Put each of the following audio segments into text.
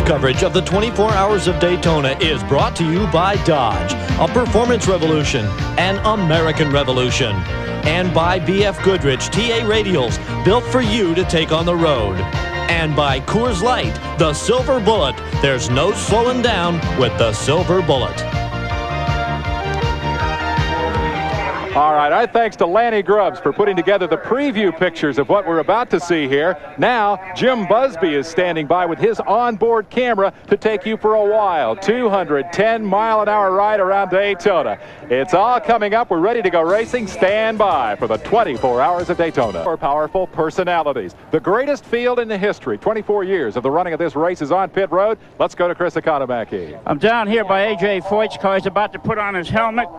coverage of the 24 Hours of Daytona is brought to you by Dodge, a performance revolution, an American revolution, and by BF Goodrich TA Radials, built for you to take on the road. And by Coors Light, the Silver Bullet. There's no slowing down with the Silver Bullet. All right, our thanks to Lanny Grubbs for putting together the preview pictures of what we're about to see here. Now, Jim Busby is standing by with his onboard camera to take you for a wild 210-mile-an-hour ride around Daytona. It's all coming up. We're ready to go racing. Stand by for the 24 Hours of Daytona. For powerful personalities. The greatest field in the history. 24 years of the running of this race is on pit road. Let's go to Chris Economaki. I'm down here by A.J. Foyt's car. He's about to put on his helmet.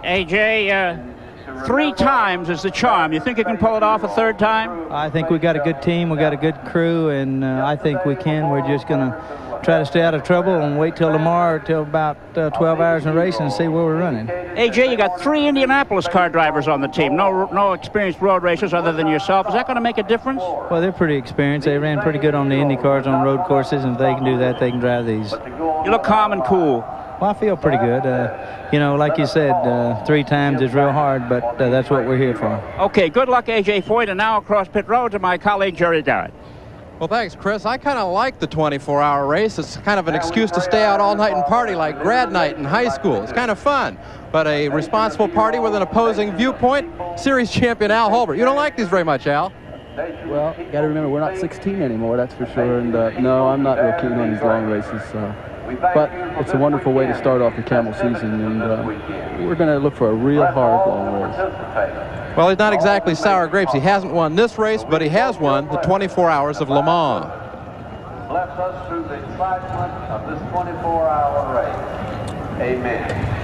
AJ, 3 times is the charm. You think you can pull it off a 3rd time? I think we got a good team, we got a good crew, and I think we can. We're just going to try to stay out of trouble and wait till tomorrow, till about 12 hours in racing, and see where we're running. AJ, you got 3 Indianapolis car drivers on the team. No experienced road racers other than yourself. Is that going to make a difference? Well, they're pretty experienced. They ran pretty good on the Indy cars on road courses, and if they can do that, they can drive these. You look calm and cool. Well, I feel pretty good. You know, like you said, 3 times is real hard, but that's what we're here for. Okay, good luck, A.J. Foyt, and now across pit road to my colleague, Jerry Garrett. Well, thanks, Chris. I kind of like the 24-hour race. It's kind of an excuse to stay out all night and party like grad night in high school. It's kind of fun. But a responsible party with an opposing viewpoint, series champion Al Holbert. You don't like these very much, Al. Well, you got to remember, we're not 16 anymore, that's for sure. And no, I'm not real keen on these long races. But it's a wonderful way to start off the Camel season, and we're going to look for a real hard long race. Well, he's not exactly sour grapes. He hasn't won this race, but he has won the 24 Hours of Le Mans. Bless us through the excitement of this 24-hour race. Amen.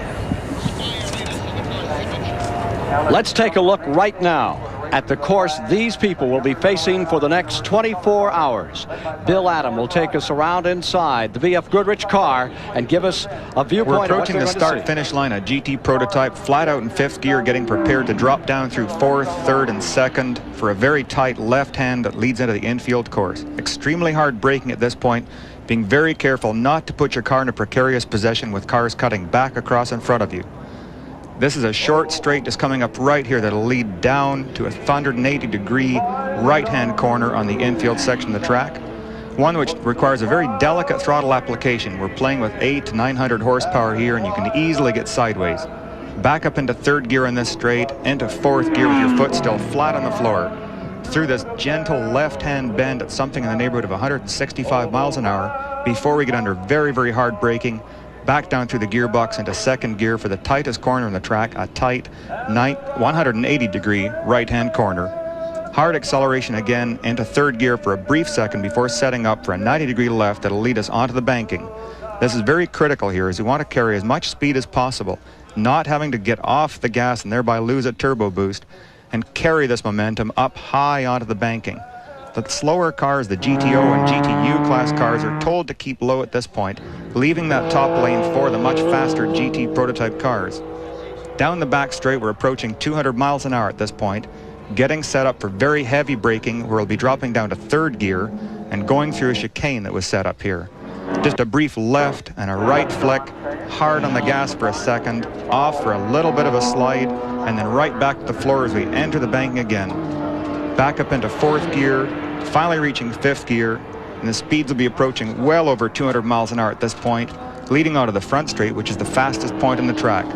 Let's take a look right now at the course these people will be facing for the next 24 hours. Bill Adam will take us around inside the BF Goodrich car and give us a viewpoint. We're approaching the start-finish line, a GT prototype, flat out in 5th gear, getting prepared to drop down through 4th, 3rd, and 2nd for a very tight left hand that leads into the infield course. Extremely hard braking at this point, being very careful not to put your car in a precarious position with cars cutting back across in front of you. This is a short straight just coming up right here that'll lead down to a 180-degree right-hand corner on the infield section of the track. One which requires a very delicate throttle application. We're playing with 800 to 900 horsepower here, and you can easily get sideways. Back up into 3rd gear in this straight, into 4th gear with your foot still flat on the floor. Through this gentle left-hand bend at something in the neighborhood of 165 miles an hour before we get under very, very hard braking. Back down through the gearbox into 2nd gear for the tightest corner in the track, a tight 180-degree right-hand corner. Hard acceleration again into 3rd gear for a brief second before setting up for a 90-degree left that'll lead us onto the banking. This is very critical here, as we want to carry as much speed as possible, not having to get off the gas and thereby lose a turbo boost, and carry this momentum up high onto the banking. The slower cars, the GTO and GTU class cars, are told to keep low at this point, leaving that top lane for the much faster GT prototype cars. Down the back straight, we're approaching 200 miles an hour at this point, getting set up for very heavy braking, where we'll be dropping down to 3rd gear and going through a chicane that was set up here. Just a brief left and a right flick, hard on the gas for a second, off for a little bit of a slide, and then right back to the floor as we enter the banking again. Back up into 4th gear, finally reaching 5th gear, and the speeds will be approaching well over 200 miles an hour at this point, leading onto the front straight, which is the fastest point in the track.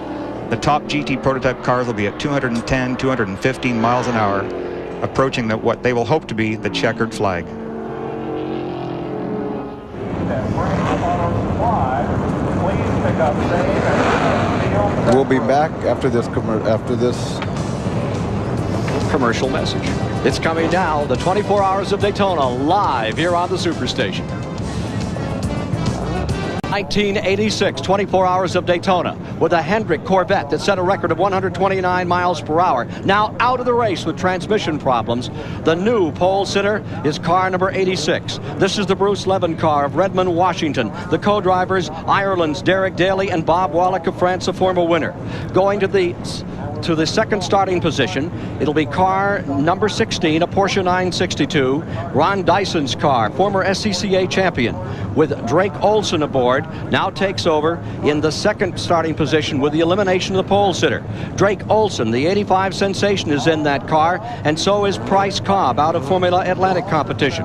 The top GT prototype cars will be at 210, 215 miles an hour, approaching what they will hope to be the checkered flag. We'll be back after this commercial message. It's coming now, the 24 Hours of Daytona, live here on the Superstation. 1986, 24 Hours of Daytona, with a Hendrick Corvette that set a record of 129 miles per hour. Now out of the race with transmission problems. The new pole sitter is car number 86. This is the Bruce Levin car of Redmond, Washington. The co-drivers, Ireland's Derek Daly and Bob Wallach of France, a former winner. Going to the to the second starting position. It'll be car number 16, a Porsche 962, Ron Dyson's car, former SCCA champion, with Drake Olson aboard, now takes over in the second starting position with the elimination of the pole sitter. Drake Olson, the 85 sensation, is in that car, and so is Price Cobb out of Formula Atlantic competition.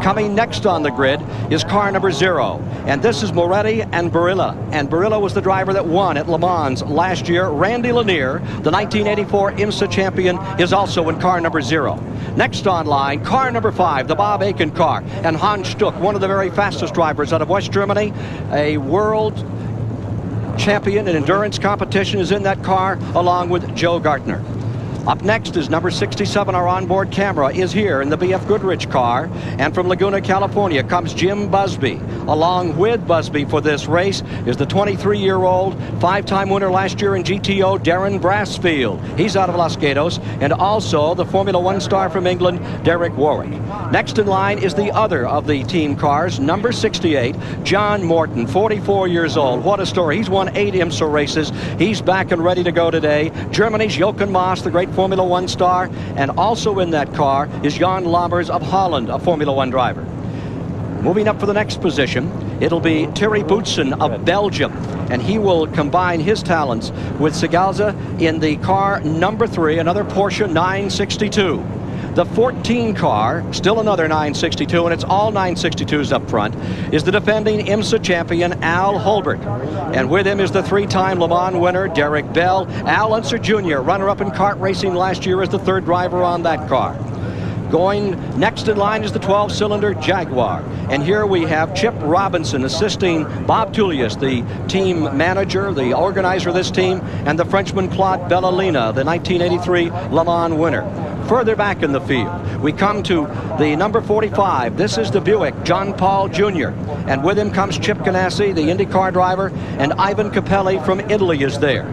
Coming next on the grid is car number 0, and this is Moretti and Barilla. And Barilla was the driver that won at Le Mans last year. Randy Lanier, the 1984 IMSA champion, is also in car number 0. Next on line, car number 5, the Bob Aiken car, and Hans Stuck, one of the very fastest drivers out of West Germany, a world champion in endurance competition, is in that car along with Joe Gartner. Up next is number 67. Our onboard camera is here in the BF Goodrich car. And from Laguna, California comes Jim Busby. Along with Busby for this race is the 23-year-old, 5-time winner last year in GTO, Darren Brassfield. He's out of Los Gatos. And also the Formula One star from England, Derek Warwick. Next in line is the other of the team cars, number 68, John Morton, 44 years old. What a story. He's won 8 IMSA races. He's back and ready to go today. Germany's Jochen Maas, the great Formula One star, and also in that car is Jan Lammers of Holland, a Formula One driver. Moving up for the next position, it'll be Thierry Boutsen of Belgium, and he will combine his talents with Segalza in the car number 3, another Porsche 962. The 14 car, still another 962, and it's all 962s up front, is the defending IMSA champion, Al Holbert. And with him is the 3-time Le Mans winner, Derek Bell. Al Unser Jr., runner-up in kart racing last year, is the 3rd driver on that car. Going next in line is the 12-cylinder Jaguar. And here we have Chip Robinson assisting Bob Tullius, the team manager, the organizer of this team, and the Frenchman Claude Bellolina, the 1983 Le Mans winner. Further back in the field, we come to the number 45. This is the Buick, John Paul Jr. And with him comes Chip Ganassi, the IndyCar driver, and Ivan Capelli from Italy is there.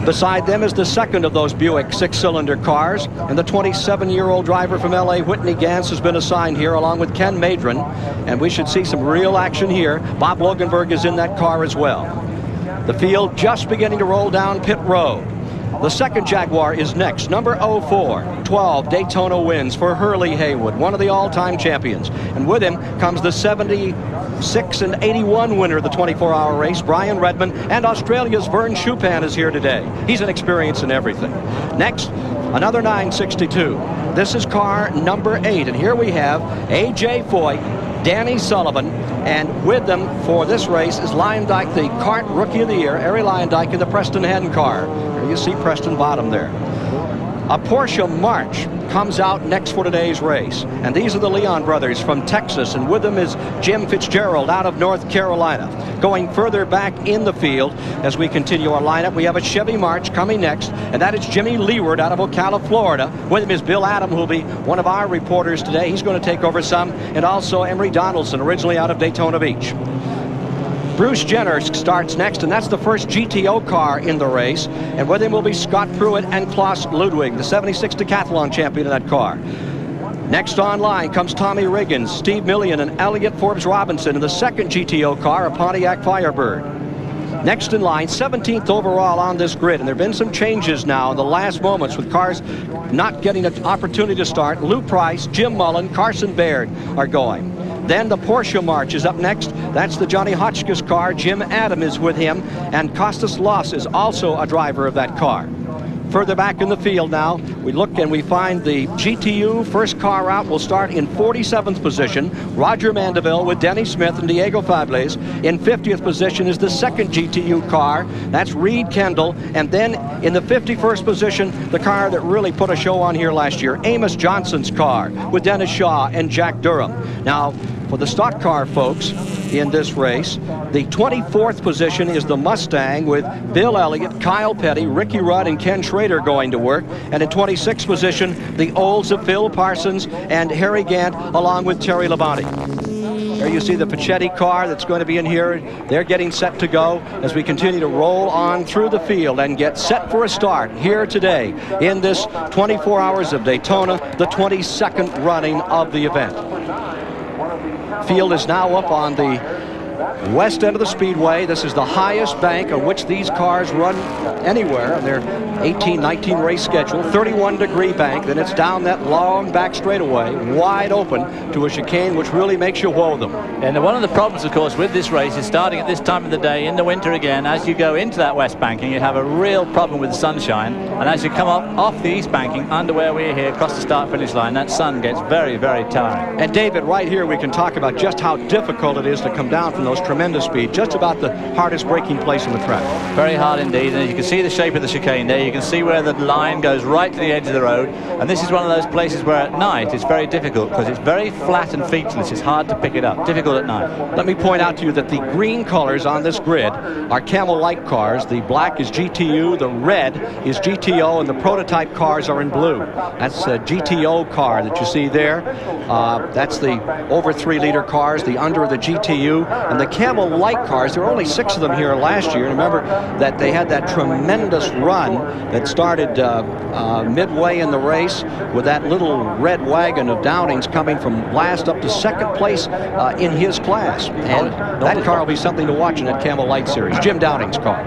Beside them is the second of those Buick 6-cylinder cars, and the 27-year-old driver from LA, Whitney Gantz, has been assigned here along with Ken Madron, and we should see some real action here. Bob Loganberg is in that car as well. The field just beginning to roll down pit road. The second Jaguar is next, number 04, 12 Daytona wins for Hurley Haywood, one of the all-time champions. And with him comes the 76 and 81 winner of the 24-hour race, Brian Redman, and Australia's Vern Chupan is here today. He's an experience in everything. Next, another 962. This is car number 8, and here we have A.J. Foyt, Danny Sullivan, and with them for this race is Lyondike, the kart rookie of the year, Ari Lyondike, in the Preston Hen car. There you see Preston bottom there. A Porsche March comes out next for today's race. And these are the Leon brothers from Texas, and with them is Jim Fitzgerald out of North Carolina. Going further back in the field as we continue our lineup, we have a Chevy March coming next, and that is Jimmy Leeward out of Ocala, Florida. With him is Bill Adam, who will be one of our reporters today. He's going to take over some, and also Emery Donaldson, originally out of Daytona Beach. Bruce Jenner starts next, and that's the first GTO car in the race. And with him will be Scott Pruitt and Klaus Ludwig, the 76 decathlon champion in that car. Next on line comes Tommy Riggins, Steve Millian, and Elliott Forbes Robinson in the second GTO car, a Pontiac Firebird. Next in line, 17th overall on this grid, and there have been some changes now in the last moments with cars not getting an opportunity to start. Lou Price, Jim Mullen, Carson Baird are going. Then the Porsche March is up next. That's the Johnny Hotchkiss car. Jim Adam is with him, and Costas Loss is also a driver of that car. Further back in the field now, we look and we find the GTU first car out will start in 47th position. Roger Mandeville with Denny Smith and Diego Fables. In 50th position is the second GTU car. That's Reed Kendall. And then in the 51st position, the car that really put a show on here last year, Amos Johnson's car with Dennis Shaw and Jack Durham. Now, for the stock car folks in this race, the 24th position is the Mustang with Bill Elliott, Kyle Petty, Ricky Rudd, and Ken Schrader going to work. And in 26th position, the Olds of Phil Parsons and Harry Gant, along with Terry Labonte. There you see the Pachetti car that's going to be in here. They're getting set to go as we continue to roll on through the field and get set for a start here today in this 24 hours of Daytona, the 22nd running of the event. Field is now up on the west end of the speedway. This is the highest bank on which these cars run anywhere on their 18-19 race schedule. 31-degree bank. Then it's down that long back straightaway, wide open to a chicane, which really makes you whoa them. And one of the problems, of course, with this race is starting at this time of the day in the winter again. As you go into that west banking, you have a real problem with the sunshine. And as you come up off the east banking, under where we're here, across the start-finish line, that sun gets very, very tiring. And David, right here we can talk about just how difficult it is to come down from those tremendous speeds. Just about the hardest braking place on the track. Very hard indeed. And you can see the shape of the chicane there. You can see where the line goes right to the edge of the road. And this is one of those places where at night it's very difficult because it's very flat and featureless. It's hard to pick it up. Difficult at night. Let me point out to you that the green colors on this grid are Camel Light cars. The black is GTU, the red is GTO, and the prototype cars are in blue. That's a GTO car that you see there. That's the over 3-liter cars, the under the GTU, and the Camel Light cars. There were only 6 of them here last year. And remember that they had that tremendous run that started midway in the race with that little red wagon of Downing's coming from last up to second place in his class. And that car will be something to watch in that Camel Light series. Jim Downing's car.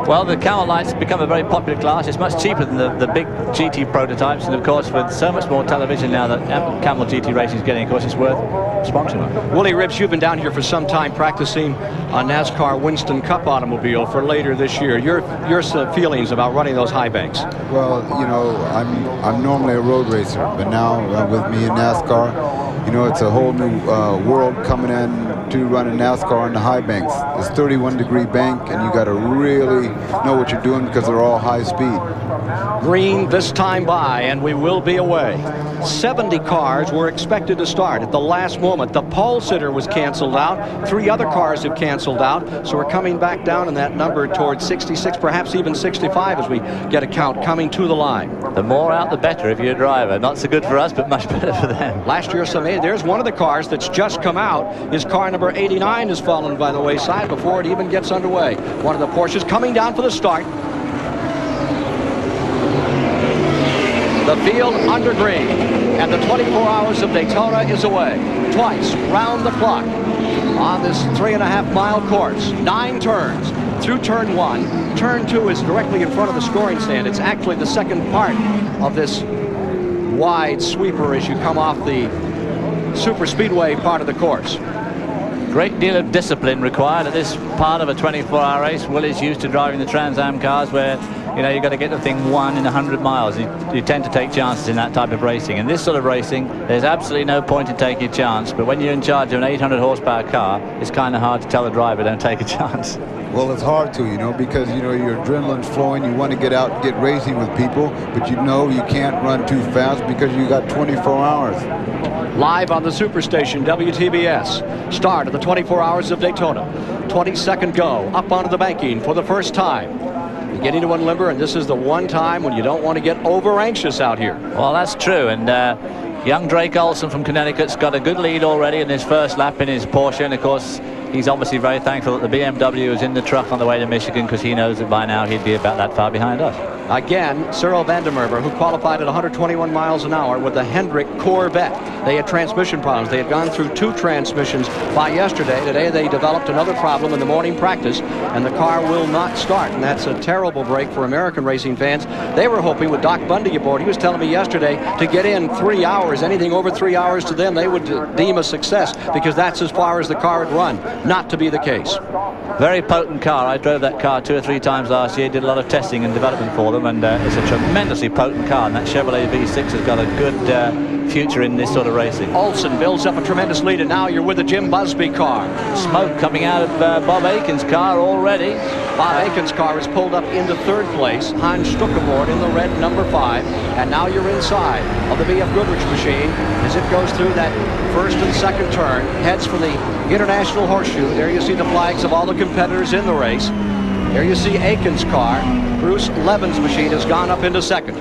Well, the Camel Light's become a very popular class. It's much cheaper than the big GT prototypes, and of course with so much more television now that Camel GT Racing is getting, of course it's worth sponsoring. Willie Ribbs, you've been down here for some time practicing a NASCAR Winston Cup automobile for later this year. Your feelings about running those high banks? Well, you know, I'm normally a road racer, but now with me in NASCAR, you know, it's a whole new world coming in to running NASCAR on the high banks. It's 31-degree bank, and you got to really know what you're doing because they're all high speed. Green this time by, and we will be away. 70 cars were expected to start at the last moment. The pole sitter was canceled out. 3 other cars have canceled out, so we're coming back down in that number towards 66, perhaps even 65 as we get a count coming to the line. The more out, the better if you're a driver. Not so good for us, but much better for them. Last year, there's one of the cars that's just come out. His car number 89 has fallen by the wayside before it even gets underway. One of the Porsches coming down for the start. The field under green, and the 24 Hours of Daytona is away. Twice round the clock on this 3.5-mile course. 9 turns through turn 1. Turn 2 is directly in front of the scoring stand. It's actually the second part of this wide sweeper as you come off the super speedway part of the course. Great deal of discipline required at this part of a 24-hour race. Willie's used to driving the Trans Am cars where, you know, you've got to get the thing 1 in 100 miles. You tend to take chances in that type of racing. In this sort of racing, there's absolutely no point in taking a chance. But when you're in charge of an 800 horsepower car, it's kind of hard to tell the driver, don't take a chance. Well, it's hard to, you know, because, you know, your adrenaline's flowing. You want to get out and get racing with people, but you know you can't run too fast because you got 24 hours. Live on the Superstation, WTBS. Start of the 24 Hours of Daytona. 22nd go, up onto the banking for the first time. Beginning to unlimber, and this is the one time when you don't want to get over anxious out here. Well, that's true, and young Drake Olson from Connecticut's got a good lead already in his first lap in his Porsche, and of course he's obviously very thankful that the BMW is in the truck on the way to Michigan, because he knows that by now he'd be about that far behind us. Again, Cyril Vandermerber, who qualified at 121 miles an hour with the Hendrick Corvette. They had transmission problems. They had gone through 2 transmissions by yesterday. Today they developed another problem in the morning practice, and the car will not start. And that's a terrible break for American racing fans. They were hoping with Doc Bundy aboard, he was telling me yesterday, to get in 3 hours. Anything over 3 hours to them, they would deem a success, because that's as far as the car had run. Not to be the case. Very potent car. I drove that car 2 or 3 times last year, did a lot of testing and development for them, and it's a tremendously potent car, and that Chevrolet V6 has got a good future in this sort of racing. Olson builds up a tremendous lead, and now you're with the Jim Busby car. Smoke coming out of Bob Aiken's car already. Bob Aiken's car is pulled up into 3rd place. Hans Stuck aboard in the red number 5, and now you're inside of the B.F. Goodrich machine as it goes through that 1st and 2nd turn, heads for the International Horseshoe. There you see the flags of all the competitors in the race. There you see Aiken's car. Bruce Levin's machine has gone up into 2nd.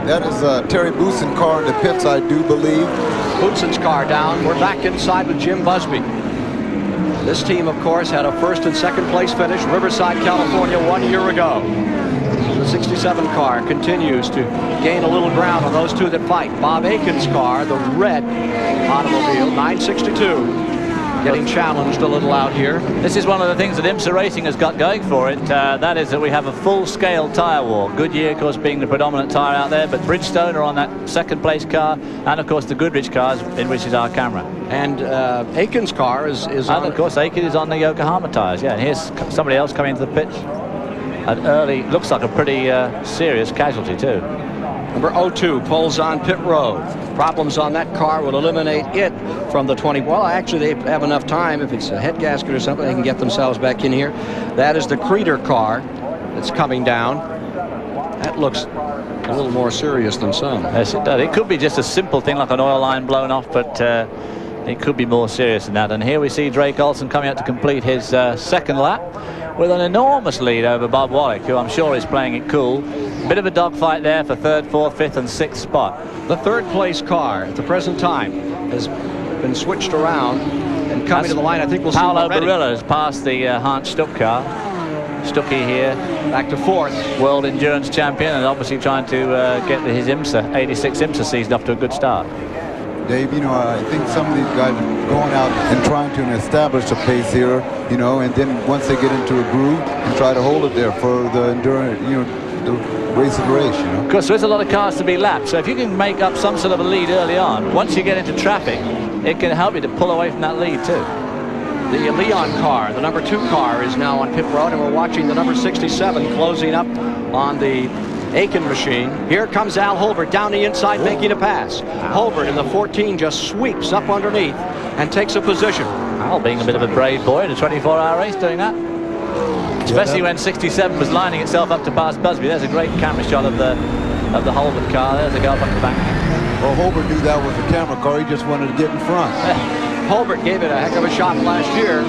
That is Terry Booson's car in the pits, I do believe. Booson's car down. We're back inside with Jim Busby. This team, of course, had a 1st and 2nd place finish, Riverside, California, 1 year ago. The 67 car continues to gain a little ground on those 2 that fight. Bob Aiken's car, the red automobile, 962. getting challenged a little out here. This is one of the things that IMSA Racing has got going for it. That is that we have a full-scale tyre war. Goodyear, of course, being the predominant tyre out there, but Bridgestone are on that second-place car, and of course the Goodrich cars, in which is our camera. And Aiken's car is on. And of course Aiken is on the Yokohama tyres. Yeah, and here's somebody else coming into the pits. An early, looks like a pretty serious casualty too. Number 02 pulls on pit road. Problems on that car will eliminate it from the 20. Well, actually, they have enough time. If it's a head gasket or something, they can get themselves back in here. That is the Creeder car that's coming down. That looks a little more serious than some. Yes, it does. It could be just a simple thing like an oil line blown off, but it could be more serious than that. And here we see Drake Olsen coming out to complete his second lap with an enormous lead over Bob Wallach, who I'm sure is playing it cool. Bit of a dogfight there for third, fourth, fifth, and sixth spot. The third place car at the present time has been switched around and coming to the line. I think we'll see Paolo already. Barilla has passed the Hans Stuck car. Stuckey here, back to fourth, world endurance champion, and obviously trying to get his IMSA 86 IMSA season off to a good start. Dave, you know, I think some of these guys are going out and trying to establish a pace here, you know, and then once they get into a groove and try to hold it there for the endurance, you know, the race of the race, you know. Of course, there is a lot of cars to be lapped, so if you can make up some sort of a lead early on, once you get into traffic, it can help you to pull away from that lead too. The Leon car, the number 2 car, is now on pit road, and we're watching the number 67 closing up on the Aiken machine. Here comes Al Holbert down the inside, making a pass. Holbert in the 14 just sweeps up underneath and takes a position. Al being a bit of a brave boy in a 24-hour race doing that. Especially when 67 was lining itself up to pass Busby. There's a great camera shot of the Holbert car. There's a guy up the back. Well, Holbert knew that was a camera car. He just wanted to get in front. Holbert gave it a heck of a shot last year.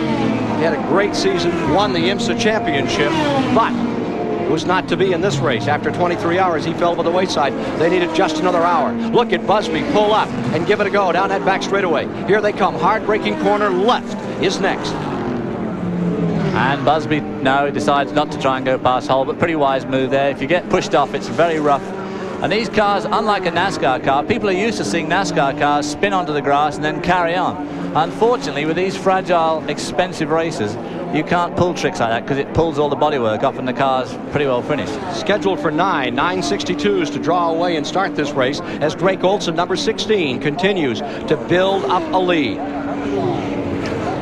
He had a great season, won the IMSA championship, but was not to be in this race. After 23 hours, he fell by the wayside. They needed just another hour. Look at Busby pull up and give it a go down that back straightaway. Here they come. Hard braking corner left is next. And Busby now decides not to try and go past Holbert. Pretty wise move there. If you get pushed off, it's very rough. And these cars, unlike a NASCAR car, people are used to seeing NASCAR cars spin onto the grass and then carry on. Unfortunately, with these fragile, expensive races, you can't pull tricks like that because it pulls all the bodywork off and the car's pretty well finished. Scheduled for 962s to draw away and start this race as Drake Olsen, number 16, continues to build up a lead.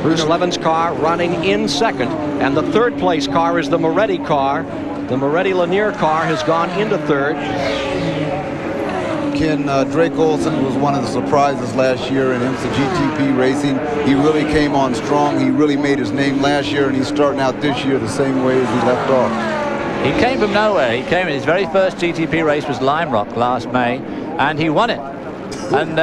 Bruce Levin's car running in second, and the third place car is the Moretti car. The Moretti Lanier car has gone into third. Ken, Drake Olsen was one of the surprises last year in IMSA GTP racing. He really came on strong. He really made his name last year, and he's starting out this year the same way as he left off. He came from nowhere. He came in his very first GTP race was Lime Rock last May, and he won it. And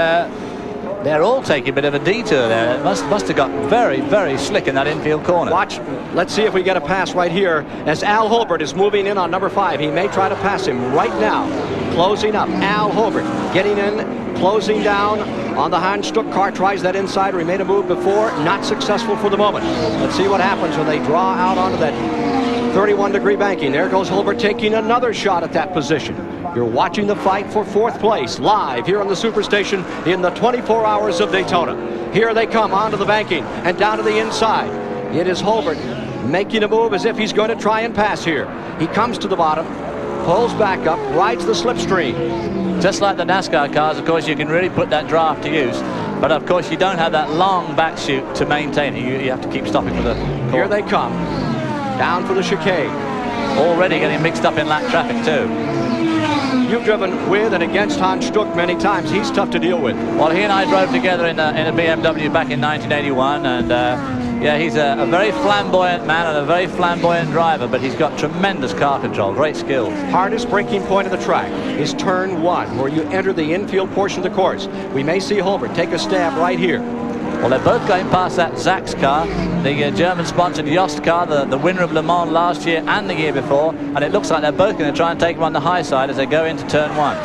they're all taking a bit of a detour there. It must have got very, very slick in that infield corner. Watch. Let's see if we get a pass right here as Al Holbert is moving in on number 5. He may try to pass him right now. Closing up. Al Holbert getting in, closing down on the Hans Stuck car. Tries that inside. He made a move before. Not successful for the moment. Let's see what happens when they draw out onto that 31-degree banking. There goes Holbert taking another shot at that position. You're watching the fight for 4th place live here on the Superstation in the 24 hours of Daytona. Here they come onto the banking and down to the inside. It is Holbert making a move as if he's going to try and pass here. He comes to the bottom, pulls back up, rides the slipstream. Just like the NASCAR cars, of course, you can really put that draft to use. But of course, you don't have that long back chute to maintain it. You have to keep stopping for the corner. Here they come. Down for the chicane. Already getting mixed up in lap traffic too. You've driven with and against Hans Stuck many times. He's tough to deal with. Well, he and I drove together in a BMW back in 1981, and yeah, he's a very flamboyant man and a very flamboyant driver, but he's got tremendous car control, great skills. Hardest braking point of the track is turn 1, where you enter the infield portion of the course. We may see Holbert take a stab right here. Well, they're both going past that Zach's car, the German-sponsored Yost car, the winner of Le Mans last year and the year before, and it looks like they're both going to try and take him on the high side as they go into turn 1.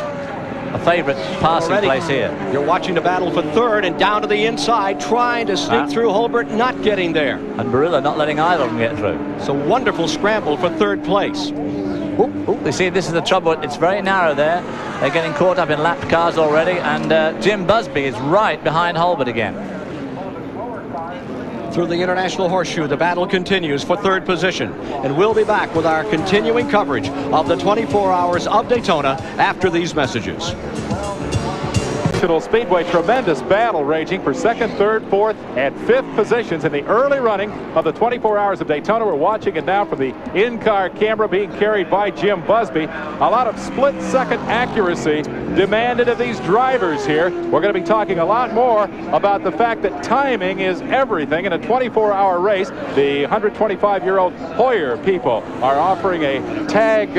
A favorite passing place here. You're watching the battle for third and down to the inside, trying to sneak through Holbert, not getting there. And Barilla not letting either of them get through. It's a wonderful scramble for third place. You see, this is the trouble. It's very narrow there. They're getting caught up in lapped cars already, and Jim Busby is right behind Holbert again. through the International Horseshoe. The battle continues for third position. And we'll be back with our continuing coverage of the 24 Hours of Daytona after these messages. Speedway, tremendous battle raging for second, third, fourth, and fifth positions in the early running of the 24 Hours of Daytona. We're watching it now from the in-car camera being carried by Jim Busby. A lot of split-second accuracy demanded of these drivers here. We're going to be talking a lot more about the fact that timing is everything in a 24-hour race. The 125-year-old Hoyer people are offering a tag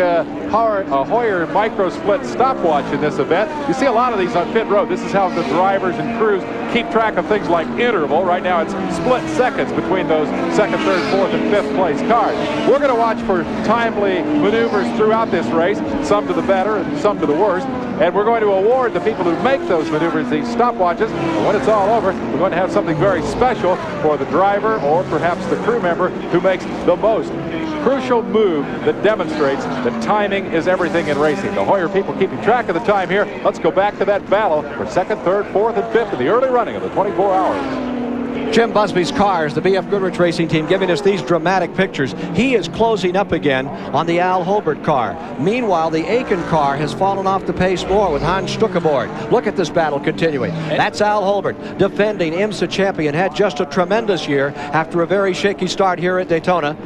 Hoyer micro-split stopwatch in this event. You see a lot of these on pit road. This is how the drivers and crews keep track of things like interval. Right now it's split seconds between those second, third, fourth, and fifth place cars. We're going to watch for timely maneuvers throughout this race, some to the better and some to the worst. And we're going to award the people who make those maneuvers these stopwatches. And when it's all over, we're going to have something very special for the driver or perhaps the crew member who makes the most crucial move that demonstrates that timing is everything in racing. The Hoyer people keeping track of the time here. Let's go back to that battle for second, third, fourth, and fifth in the early running of the 24 Hours. Jim Busby's cars, the B.F. Goodrich Racing Team, giving us these dramatic pictures. He is closing up again on the Al Holbert car. Meanwhile, the Aiken car has fallen off the pace more with Hans Stuck aboard. Look at this battle continuing. That's Al Holbert, defending IMSA champion, had just a tremendous year after a very shaky start here at Daytona.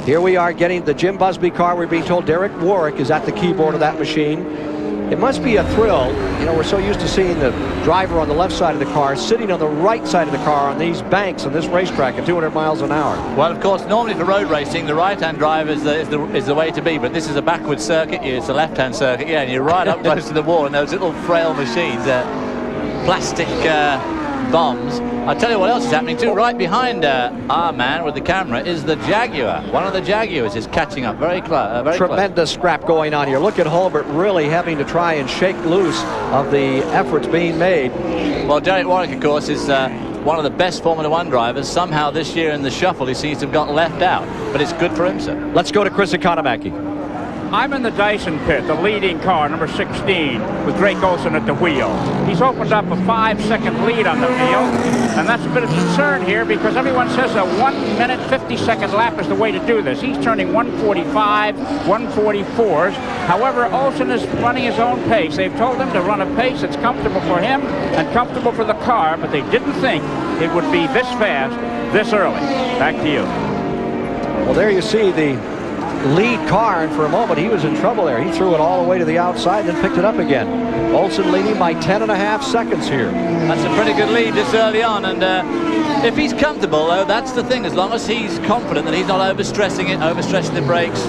Here we are getting the Jim Busby car. We're being told Derek Warwick is at the keyboard of that machine. It must be a thrill. You know, we're so used to seeing the driver on the left side of the car sitting on the right side of the car on these banks on this racetrack at 200 miles an hour. Well, of course, normally for road racing, the right-hand drive is the way to be, but this is a backwards circuit. It's a left-hand circuit, yeah, and you're right up close to the wall, and those little frail machines, plastic bombs. I'll tell you what else is happening too. Right behind our man with the camera is the Jaguar. One of the Jaguars is catching up very close. Tremendous scrap going on here. Look at Holbert really having to try and shake loose of the efforts being made. Well, Derek Warwick, of course, is one of the best Formula One drivers. Somehow this year in the shuffle, he seems to have got left out. But it's good for him, sir. Let's go to Chris Economaki. I'm in the Dyson pit, the leading car, number 16, with Drake Olson at the wheel. He's opened up a 5-second lead on the field, and that's a bit of concern here because everyone says a 1-minute 50-second lap is the way to do this. He's turning 145, 144s. However, Olson is running his own pace. They've told him to run a pace that's comfortable for him and comfortable for the car, but they didn't think it would be this fast, this early. Back to you. Well, there you see the lead car, and for a moment he was in trouble there. He threw it all the way to the outside and then picked it up again. Olson leading by 10.5 seconds here. That's a pretty good lead this early on, and if he's comfortable, though, that's the thing. As long as he's confident that he's not overstressing it, overstressing the brakes,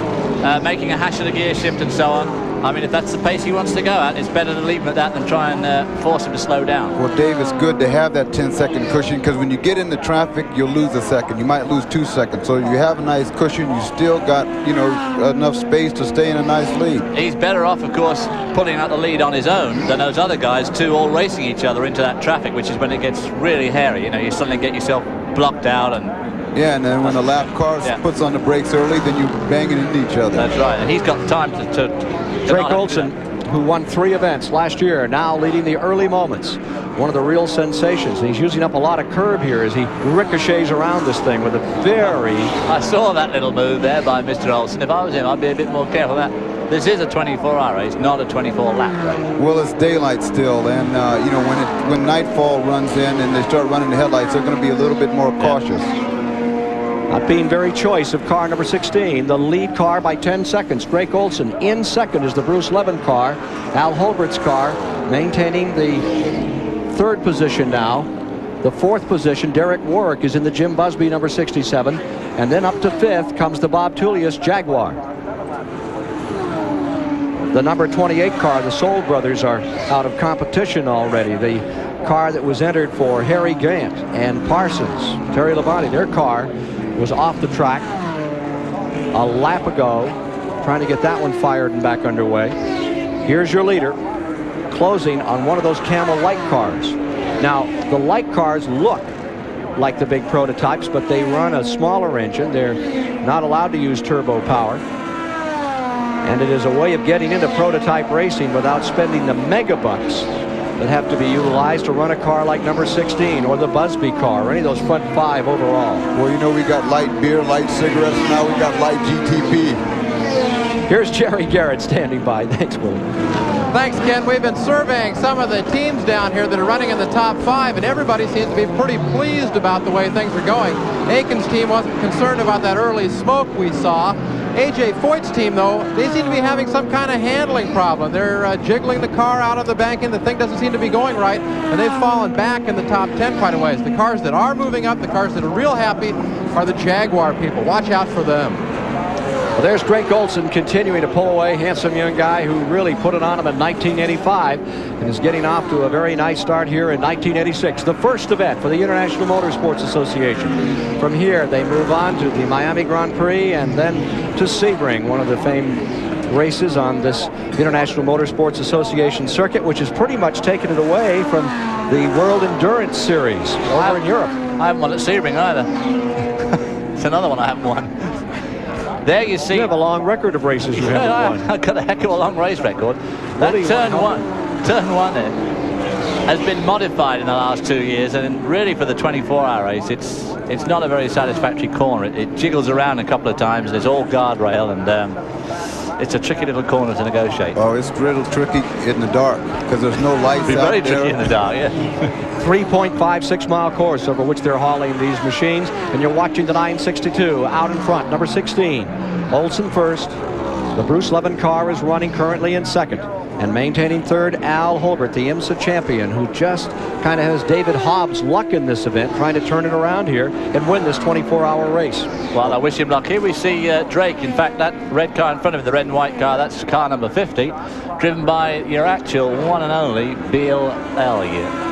making a hash of the gear shift and so on. I mean, if that's the pace he wants to go at, it's better to leave him at that than try and force him to slow down. Well, Dave, it's good to have that 10-second cushion because when you get into traffic, you'll lose a second. You might lose 2 seconds. So if you have a nice cushion, you still got, you know, enough space to stay in a nice lead. He's better off, of course, pulling out the lead on his own than those other guys, too, all racing each other into that traffic, which is when it gets really hairy. You know, you suddenly get yourself blocked out and... Yeah, and then when the lap car puts on the brakes early, then you're banging into each other. That's right, and he's got time to Drake Olson, who won 3 events last year, now leading the early moments. One of the real sensations. And he's using up a lot of curb here as he ricochets around this thing with a very... I saw that little move there by Mr. Olson. If I was him, I'd be a bit more careful of that. This is a 24-hour race, not a 24-lap race. Well, it's daylight still, and you know, when nightfall runs in and they start running the headlights, they're going to be a little bit more cautious. Not being very choice of car number 16, the lead car by 10 seconds. Drake Olson in second is the Bruce Levin car. Al Holbert's car maintaining the 3rd position now. The 4th position, Derek Warwick, is in the Jim Busby number 67. And then up to 5th comes the Bob Tullius Jaguar. The number 28 car, the Soul brothers, are out of competition already. The car that was entered for Harry Gant and Parsons, Terry Labonte, their car was off the track a lap ago, trying to get that one fired and back underway. Here's your leader closing on one of those Camel light cars. Now, the light cars look like the big prototypes, but they run a smaller engine. They're not allowed to use turbo power. And it is a way of getting into prototype racing without spending the mega bucks that have to be utilized to run a car like number 16 or the Busby car or any of those front 5 overall. Well, you know, we got light beer, light cigarettes. Now we got light GTP. Here's Jerry Garrett standing by. Thanks, Willie. Thanks, Ken. We've been surveying some of the teams down here that are running in the top 5, and everybody seems to be pretty pleased about the way things are going. Aiken's team wasn't concerned about that early smoke we saw. A.J. Foyt's team, though, they seem to be having some kind of handling problem. They're jiggling the car out of the banking. The thing doesn't seem to be going right, and they've fallen back in the top 10 quite a ways. The cars that are moving up, the cars that are real happy, are the Jaguar people. Watch out for them. Well, there's Drake Olson continuing to pull away. Handsome young guy who really put it on him in 1985 and is getting off to a very nice start here in 1986. The first event for the International Motorsports Association. From here, they move on to the Miami Grand Prix and then to Sebring, one of the famed races on this International Motorsports Association circuit, which has pretty much taken it away from the World Endurance Series over in Europe. I haven't won at Sebring either. It's another one I haven't won. There you see. You have a long record of races you haven't won. I've got a heck of a long race record. That turn one there has been modified in the last 2 years, and really for the 24-hour race, it's not a very satisfactory corner. It jiggles around a couple of times, and it's all guardrail, and it's a tricky little corner to negotiate. Oh, it's a little tricky in the dark because there's no lights It'd be out very there. tricky in the dark, yeah. 3.56-mile course over which they're hauling these machines, and you're watching the 962 out in front, number 16. Olson first. The Bruce Levin car is running currently in second, and maintaining third, Al Holbert, the IMSA champion, who just kind of has David Hobbs' luck in this event, trying to turn it around here and win this 24-hour race. Well, I wish him luck. Here we see Drake. In fact, that red car in front of him, the red and white car, that's car number 50, driven by your actual one and only Bill Elliott.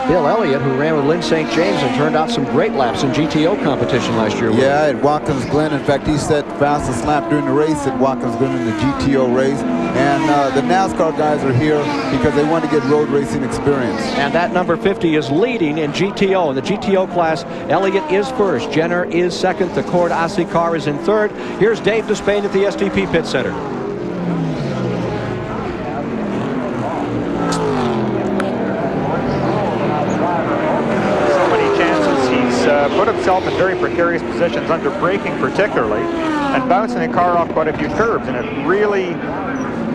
Bill Elliott, who ran with Lynn St. James and turned out some great laps in GTO competition last year. Yeah, at Watkins Glen. In fact, he set fastest lap during the race at Watkins Glen in the GTO race. And the NASCAR guys are here because they want to get road racing experience. And that number 50 is leading in GTO. In the GTO class, Elliott is first. Jenner is second. The Cord Aussie car is in third. Here's Dave Despain at the STP Pit Center. Put himself in very precarious positions under braking particularly, and bouncing the car off quite a few curbs, and it really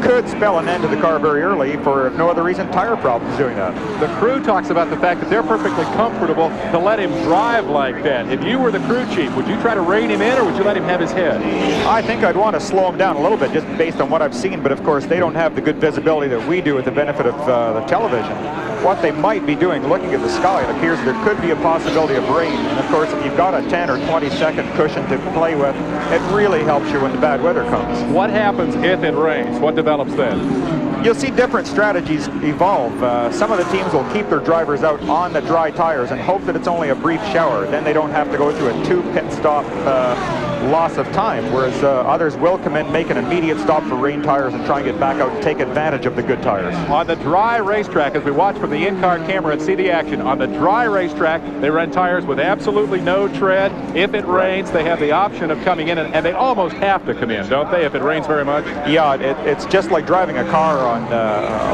could spell an end to the car very early for, if no other reason, tire problems doing that. The crew talks about the fact that they're perfectly comfortable to let him drive like that. If you were the crew chief, would you try to rein him in, or would you let him have his head? I think I'd want to slow him down a little bit just based on what I've seen, but of course they don't have the good visibility that we do with the benefit of the television. What they might be doing, looking at the sky, it appears there could be a possibility of rain. And of course, if you've got a 10 or 20-second cushion to play with, it really helps you when the bad weather comes. What happens if it rains? What develops then? You'll see different strategies evolve. Some of the teams will keep their drivers out on the dry tires and hope that it's only a brief shower. Then they don't have to go through a 2-pit stop loss of time, whereas others will come in, make an immediate stop for rain tires and try and get back out and take advantage of the good tires. On the dry racetrack, as we watch from the in-car camera and see the action, on the dry racetrack, they run tires with absolutely no tread. If it rains, they have the option of coming in, and they almost have to come in, don't they, if it rains very much? Yeah, it's just like driving a car on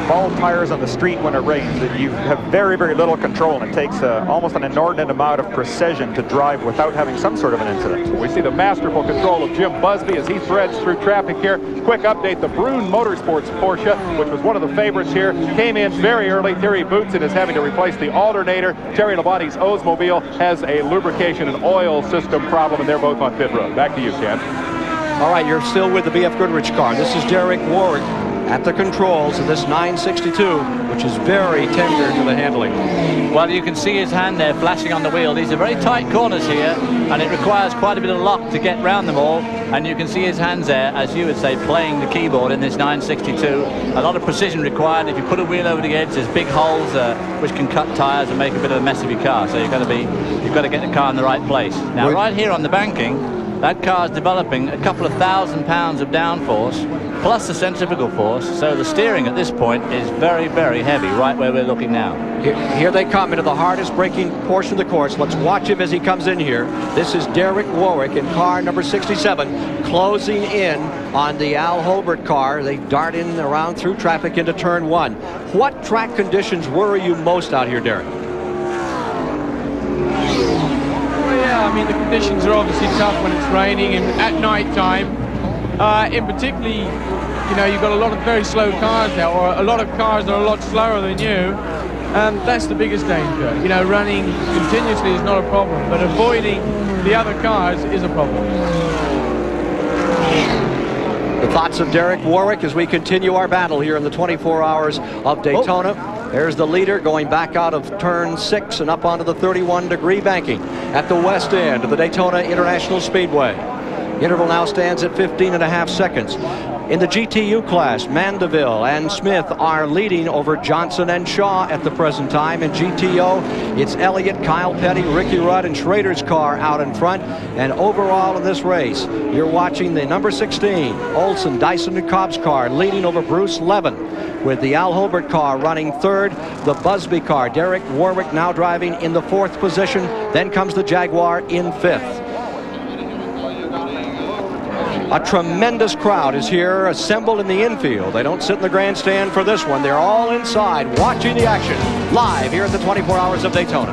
bald tires on the street when it rains. You have very, very little control, and it takes almost an inordinate amount of precision to drive without having some sort of an incident. We see the masterful control of Jim Busby as he threads through traffic here. Quick update, the Brune Motorsports Porsche, which was one of the favorites here, came in very early. Terry Bootson is having to replace the alternator. Terry Labonte's Oldsmobile has a lubrication and oil system problem, and they're both on pit road. Back to you, Ken. All right, you're still with the BF Goodrich car. This is Derek Warwick at the controls of this 962, which is very tender to the handling. Well, you can see his hand there flashing on the wheel. These are very tight corners here, and it requires quite a bit of luck to get round them all. And you can see his hands there, as you would say, playing the keyboard in this 962. A lot of precision required. If you put a wheel over the edge, there's big holes which can cut tires and make a bit of a mess of your car. So you've got to get the car in the right place. Now, right here on the banking, that car is developing a couple of 1,000 pounds of downforce plus the centrifugal force, so the steering at this point is very, very heavy, right where we're looking now. Here they come into the hardest braking portion of the course. Let's watch him as he comes in here. This is Derek Warwick in car number 67, closing in on the Al Holbert car. They dart in around through traffic into turn 1. What track conditions worry you most out here, Derek? Well, yeah, I mean, the conditions are obviously tough when it's raining and at night time. In particularly, you know, you've got a lot of very slow cars now, or a lot of cars that are a lot slower than you. That's the biggest danger. You know, running continuously is not a problem, but avoiding the other cars is a problem. The thoughts of Derek Warwick as we continue our battle here in the 24 hours of Daytona. There's the leader going back out of turn 6 and up onto the 31-degree banking at the west end of the Daytona International Speedway. Interval now stands at 15.5 seconds. In the GTU class, Mandeville and Smith are leading over Johnson and Shaw at the present time. In GTO, it's Elliott, Kyle Petty, Ricky Rudd, and Schrader's car out in front. And overall in this race, you're watching the number 16, Olsen, Dyson, and Cobb's car leading over Bruce Levin, with the Al Holbert car running third, the Busby car, Derek Warwick now driving in the 4th position. Then comes the Jaguar in 5th. A tremendous crowd is here assembled in the infield. They don't sit in the grandstand for this one. They're all inside watching the action live here at the 24 Hours of Daytona.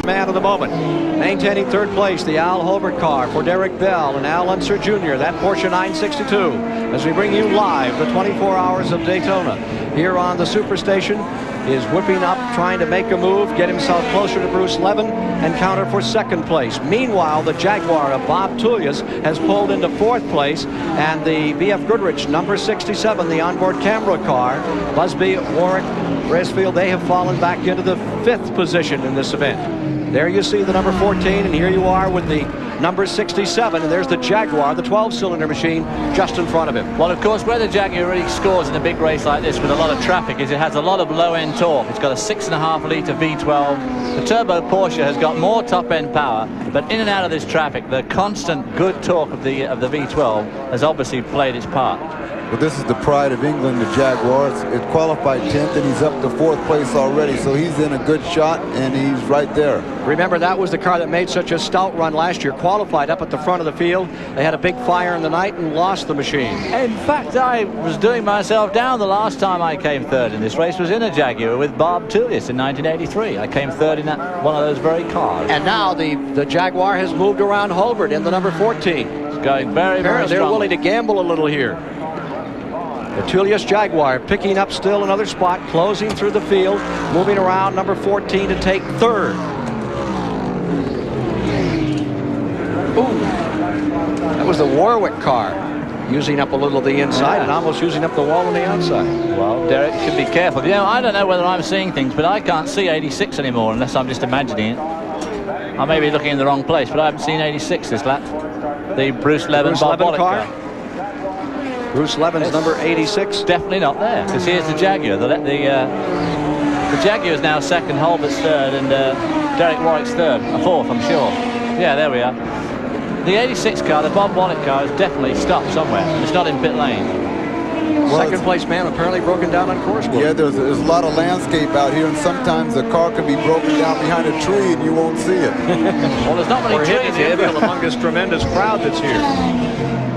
Man of the moment, maintaining 3rd place, the Al Holbert car for Derek Bell and Al Unser Jr., that Porsche 962, as we bring you live the 24 Hours of Daytona. Here on the Superstation is whipping up, trying to make a move, get himself closer to Bruce Levin and counter for 2nd place. Meanwhile, the Jaguar of Bob Tullius has pulled into 4th place, and the BF Goodrich number 67, the onboard camera car, Busby, Warwick, Bracefield, they have fallen back into the 5th position in this event. There you see the number 14, and here you are with the number 67, and there's the Jaguar, the 12-cylinder machine, just in front of him. Well, of course, where the Jaguar really scores in a big race like this with a lot of traffic is it has a lot of low-end torque. It's got a 6.5-litre V12. The turbo Porsche has got more top-end power, but in and out of this traffic, the constant good torque of the V12 has obviously played its part. Well, this is the pride of England, the Jaguar. It qualified 10th, and he's up to 4th place already, so he's in a good shot, and he's right there. Remember, that was the car that made such a stout run last year, qualified up at the front of the field. They had a big fire in the night and lost the machine. In fact, I was doing myself down the last time I came 3rd in this race was in a Jaguar with Bob Tullius in 1983. I came 3rd in one of those very cars. And now the Jaguar has moved around Holbert in the number 14. It's going very, very strong. They're willing to gamble a little here. The Tullius Jaguar picking up still another spot, closing through the field, moving around number 14 to take 3rd. Ooh, that was the Warwick car, using up a little of the inside and almost using up the wall on the outside. Well, Derek should be careful. You know, I don't know whether I'm seeing things, but I can't see 86 anymore unless I'm just imagining it. I may be looking in the wrong place, but I haven't seen 86 this lap. The Bruce Levin Bob Wallace car. Bruce Levin's number 86. Definitely not there, because here's the Jaguar. The Jaguar is now 2nd, Holbert's 3rd, and Derek Warwick's 3rd, 4th, I'm sure. Yeah, there we are. The 86 car, the Bob Wallace car, is definitely stopped somewhere. It's not in pit lane. Well, 2nd place man apparently broken down on course. Yeah, there's a lot of landscape out here, and sometimes a car can be broken down behind a tree and you won't see it. Well, there's not many trees here, but among this tremendous crowd that's here.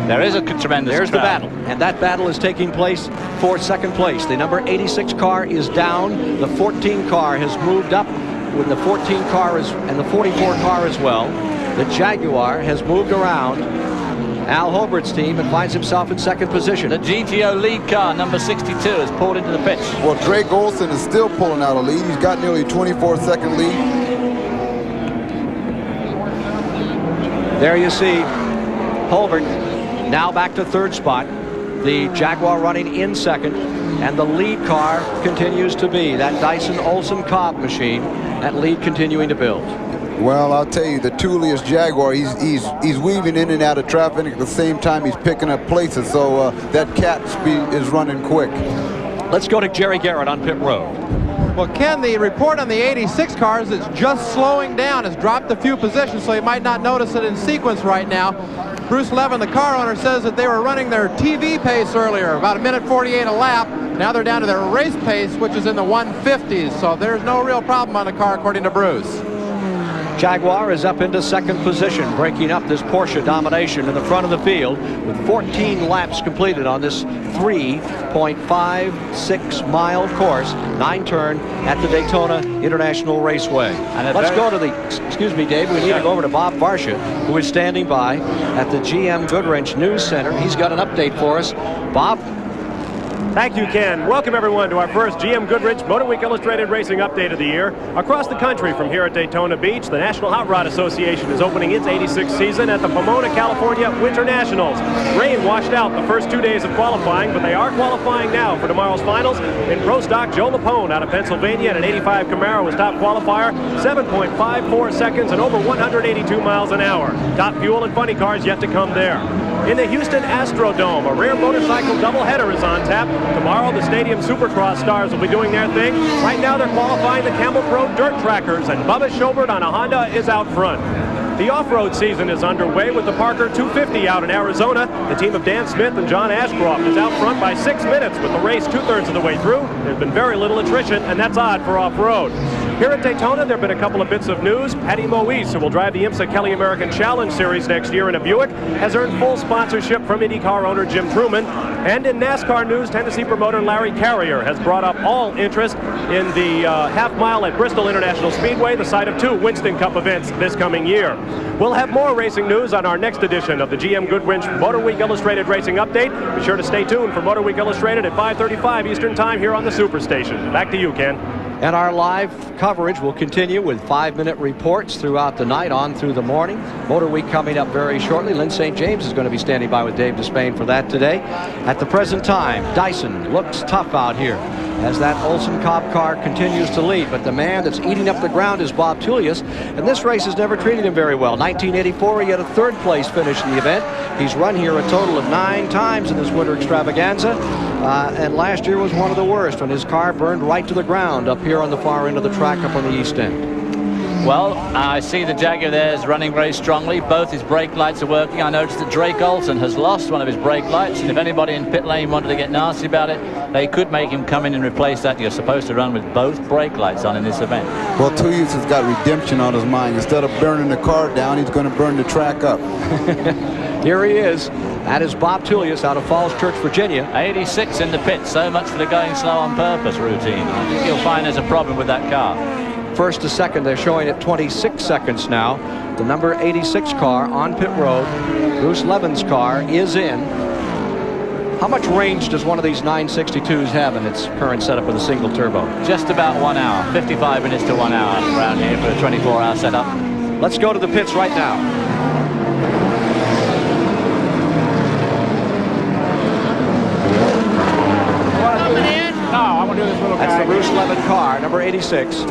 There is a tremendous There's crowd. the battle, and that battle is taking place for 2nd place. The number 86 car is down. The 14 car has moved up with the 14 car and the 44 car as well. The Jaguar has moved around Al Holbert's team and finds himself in 2nd position. The GTO lead car, number 62, has pulled into the pits. Well, Drake Olsen is still pulling out a lead. He's got nearly 24-second lead. There you see Holbert now back to 3rd spot. The Jaguar running in 2nd, and the lead car continues to be that Dyson Olsen Cobb machine. That lead continuing to build. Well, I'll tell you, the Tullius Jaguar, he's weaving in and out of traffic at the same time he's picking up places, so that cat speed is running quick. Let's go to Jerry Garrett on pit road. Well, Ken, the report on the 86 car is it's just slowing down. It's dropped a few positions, so you might not notice it in sequence right now. Bruce Levin, the car owner, says that they were running their TV pace earlier, about 1:48 a lap. Now they're down to their race pace, which is in the 150s, so there's no real problem on the car, according to Bruce. Jaguar is up into second position, breaking up this Porsche domination in the front of the field with 14 laps completed on this 3.56-mile course, 9-turn at the Daytona International Raceway. And let's go to the, excuse me, Dave, we need to go over to Bob Varsha, who is standing by at the GM Goodwrench News Center. He's got an update for us. Bob? Thank you, Ken. Welcome, everyone, to our first GM Goodwrench Motor Week Illustrated Racing Update of the year. Across the country from here at Daytona Beach, the National Hot Rod Association is opening its 86th season at the Pomona, California Winter Nationals. Rain washed out the first 2 days of qualifying, but they are qualifying now for tomorrow's finals. In Pro Stock, Joe Lapone out of Pennsylvania in an 85 Camaro was top qualifier, 7.54 seconds and over 182 miles an hour. Top fuel and funny cars yet to come there. In the Houston Astrodome, a rare motorcycle doubleheader is on tap. Tomorrow, the Stadium Supercross stars will be doing their thing. Right now, they're qualifying the Camel Pro Dirt Trackers, and Bubba Schobert on a Honda is out front. The off-road season is underway with the Parker 250 out in Arizona. The team of Dan Smith and John Ashcroft is out front by 6 minutes with the race 2/3 of the way through. There's been very little attrition, and that's odd for off-road. Here at Daytona, there have been a couple of bits of news. Patty Moise, who will drive the IMSA Kelly American Challenge Series next year in a Buick, has earned full sponsorship from IndyCar owner Jim Truman. And in NASCAR news, Tennessee promoter Larry Carrier has brought up all interest in the half mile at Bristol International Speedway, the site of 2 Winston Cup events this coming year. We'll have more racing news on our next edition of the GM Goodwrench Motor Week Illustrated Racing Update. Be sure to stay tuned for Motor Week Illustrated at 5:35 Eastern Time here on the Superstation. Back to you, Ken. And our live coverage will continue with 5-minute reports throughout the night on through the morning. Motor Week coming up very shortly. Lynn St. James is going to be standing by with Dave Despain for that today. At the present time, Dyson looks tough out here as that Olson Cobb car continues to lead. But the man that's eating up the ground is Bob Tullius, and this race has never treated him very well. 1984, he had a 3rd place finish in the event. He's run here a total of 9 times in this winter extravaganza. And last year was one of the worst when his car burned right to the ground up here on the far end of the track up on the east end. Well, I see the Jaguar there is running very strongly. Both his brake lights are working. I noticed that Drake Olson has lost one of his brake lights, and if anybody in pit lane wanted to get nasty about it, they could make him come in and replace that. You're supposed to run with both brake lights on in this event. Well, Tullius has got redemption on his mind. Instead of burning the car down, he's going to burn the track up. Here he is. That is Bob Tullius out of Falls Church, Virginia. 86 in the pit. So much for the going slow on purpose routine. I think you'll find there's a problem with that car. First to second, they're showing it 26 seconds now. The number 86 car on pit road. Bruce Levin's car is in. How much range does one of these 962s have in its current setup with a single turbo? Just about 1 hour. 55 minutes to 1 hour around here for a 24-hour setup. Let's go to the pits right now. No, I want to do this little guy. That's the Bruce Levin car, number 86.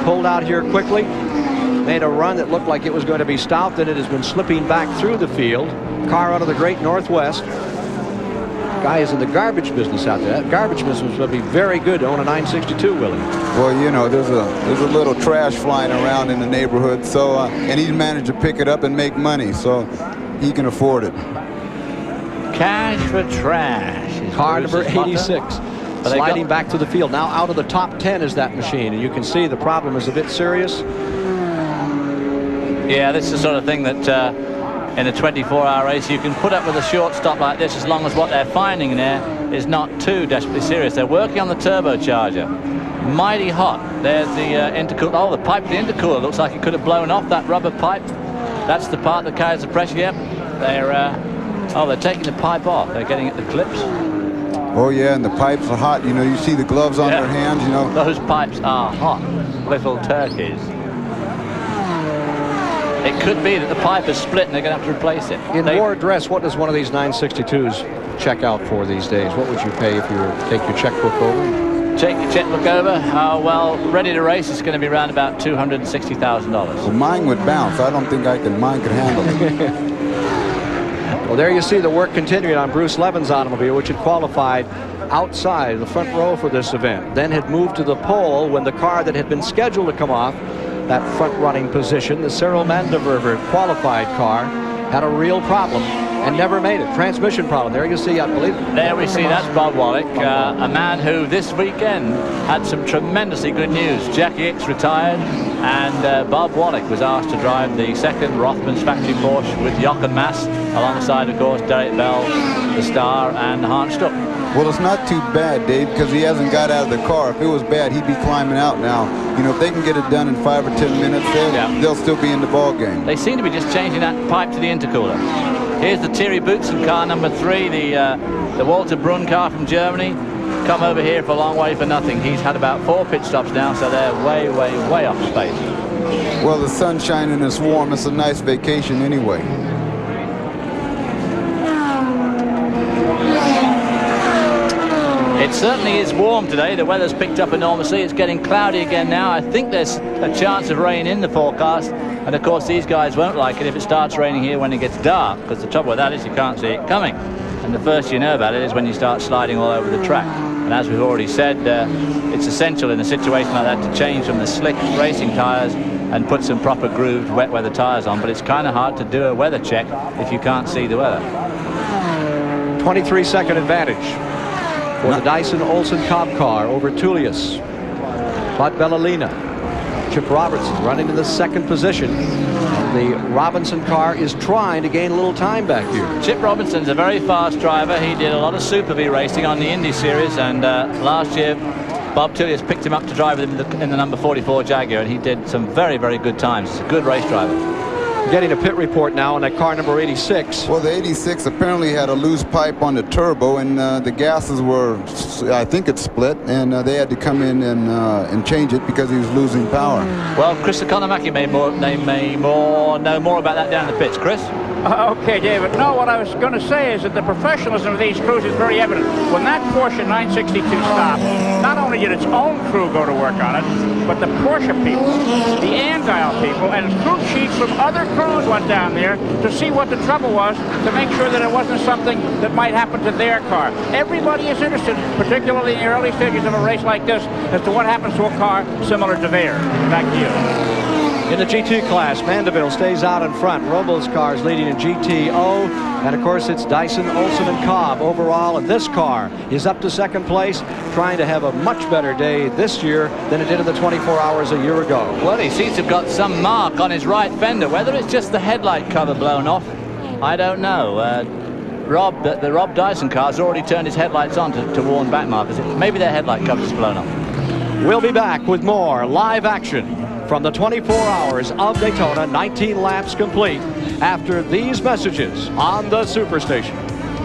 Pulled out here quickly. Made a run that looked like it was going to be stopped, and it has been slipping back through the field. Car out of the Great Northwest. Guy is in the garbage business out there. That garbage business would be very good to own a 962, Willie. Well, you know, there's a little trash flying around in the neighborhood, so and he's managed to pick it up and make money, so he can afford it. Cash for trash. Car number 86. Sliding back to the field. Now out of the top 10 is that machine, and you can see the problem is a bit serious. Yeah, this is the sort of thing that in a 24-hour race you can put up with a short stop like this as long as what they're finding there is not too desperately serious. They're working on the turbocharger. Mighty hot. There's the intercooler. Oh, the pipe of the intercooler looks like it could have blown off that rubber pipe. That's the part that carries the pressure. Yep. They're taking the pipe off. They're getting at the clips. Oh, yeah, and the pipes are hot. You know, you see the gloves on their hands, you know. Those pipes are hot. Little turkeys. It could be that the pipe is split and they're going to have to replace it. In war dress, what does one of these 962s check out for these days? What would you pay if you were to take your checkbook over? Take your checkbook over? Well, ready to race, it's going to be around about $260,000. Well, mine would bounce. I don't think mine could handle it. Well, there you see the work continuing on Bruce Levin's automobile, which had qualified outside the front row for this event, then had moved to the pole when the car that had been scheduled to come off that front running position, the Cyril Mandeverver qualified car, had a real problem and never made it. Transmission problem. There you see, I believe. There we see, that's Bob Wallach, a man who this weekend had some tremendously good news. Jackie Hicks retired, and Bob Wallach was asked to drive the second Rothmans factory Porsche with Jochen Mass, alongside, of course, Derek Bell, the Star, and Hans Stuck. Well, it's not too bad, Dave, because he hasn't got out of the car. If it was bad, he'd be climbing out now. You know, if they can get it done in 5 or 10 minutes, they'll still be in the ball game. They seem to be just changing that pipe to the intercooler. Here's the Thierry Boutsen car number 3, the Walter Brunn car from Germany. Come over here for a long way for nothing. He's had about 4 pit stops now, so they're way, way, way off space. Well, the sun's shining, it's warm. It's a nice vacation anyway. It certainly is warm today. The weather's picked up enormously. It's getting cloudy again now. I think there's a chance of rain in the forecast. And of course, these guys won't like it if it starts raining here when it gets dark, because the trouble with that is you can't see it coming. And the first you know about it is when you start sliding all over the track. And as we've already said, it's essential in a situation like that to change from the slick racing tires and put some proper grooved wet weather tires on. But it's kind of hard to do a weather check if you can't see the weather. 23-second advantage for the Dyson Olsen Cobb car over Tullius. Claude Bellolina. Chip Robertson running in the second position. The Robinson car is trying to gain a little time back here. Chip Robinson's a very fast driver. He did a lot of Super V racing on the Indy Series, and last year Bob Tullius picked him up to drive with him in the number 44 Jaguar, and he did some very, very good times. He's a good race driver. Getting a pit report now on that car number 86. Well, the 86 apparently had a loose pipe on the turbo, and the gases were, I think it split, and they had to come in and change it because he was losing power. Well, Chris Economaki may know more about that down in the pits. Chris? Okay, David. No, what I was going to say is that the professionalism of these crews is very evident. When that Porsche 962 stopped, not only did its own crew go to work on it, but the Porsche people, the Andile people, and crew chiefs from other crews went down there to see what the trouble was, to make sure that it wasn't something that might happen to their car. Everybody is interested, particularly in the early stages of a race like this, as to what happens to a car similar to theirs. Back to you. In the GT class, Mandeville stays out in front. Robles cars leading in GTO. And, of course, it's Dyson, Olsen, and Cobb overall. And this car is up to second place, trying to have a much better day this year than it did in the 24 hours a year ago. Well, he seems to have got some mark on his right fender. Whether it's just the headlight cover blown off, I don't know. The Rob Dyson car's already turned his headlights on to warn back markers. Maybe their headlight cover's blown off. We'll be back with more live action from the 24 hours of Daytona, 19 laps complete, after these messages on the Superstation.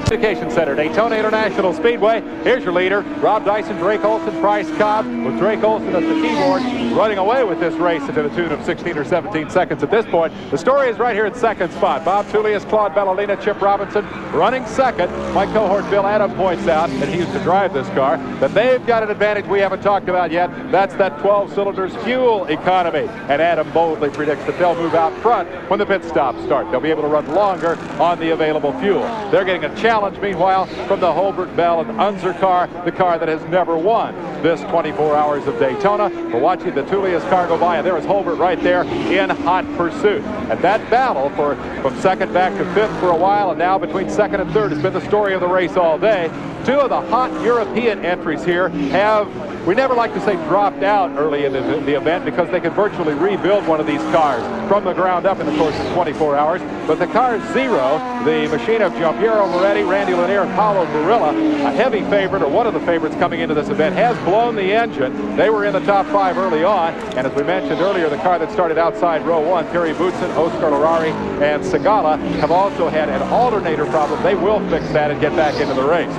Communication Center, Daytona International Speedway. Here's your leader, Rob Dyson, Drake Olsen, Bryce Cobb, with Drake Olsen at the keyboard, running away with this race to the tune of 16 or 17 seconds at this point. The story is right here at second spot. Bob Tullius, Claude Bellolina, Chip Robinson running second. My cohort Bill Adam points out, and he used to drive this car, that they've got an advantage we haven't talked about yet. That's that 12 cylinders fuel economy. And Adam boldly predicts that they'll move out front when the pit stops start. They'll be able to run longer on the available fuel. They're getting a challenge, meanwhile, from the Holbert, Bell, and Unser car, the car that has never won this 24 hours of Daytona. We're watching the Tullius car go by, and there is Holbert right there in hot pursuit. And that battle from second back to fifth for a while, and now between second and third, has been the story of the race all day. Two of the hot European entries here have, we never like to say dropped out early in the event, because they can virtually rebuild one of these cars from the ground up in the course of 24 hours. But the car Zero, the machine of Giampiero Moretti, Randy Lanier, and Paolo Barilla, a heavy favorite, or one of the favorites coming into this event, has blown the engine. They were in the top 5 early on, and as we mentioned earlier, the car that started outside row 1, Thierry Boutsen, Oscar Larari, and Segala, have also had an alternator problem. They will fix that and get back into the race.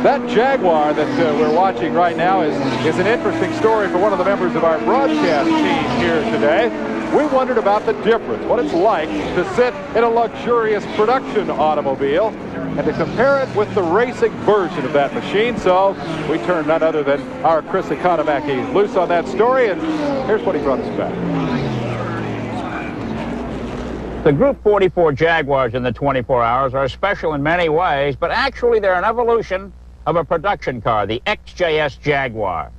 That Jaguar that we're watching right now is an interesting story for one of the members of our broadcast team here today. We wondered about the difference, what it's like to sit in a luxurious production automobile and to compare it with the racing version of that machine. So we turned none other than our Chris Economaki loose on that story, and here's what he brought us back. The Group 44 Jaguars in the 24 hours are special in many ways, but actually they're an evolution of a production car, the XJS Jaguar.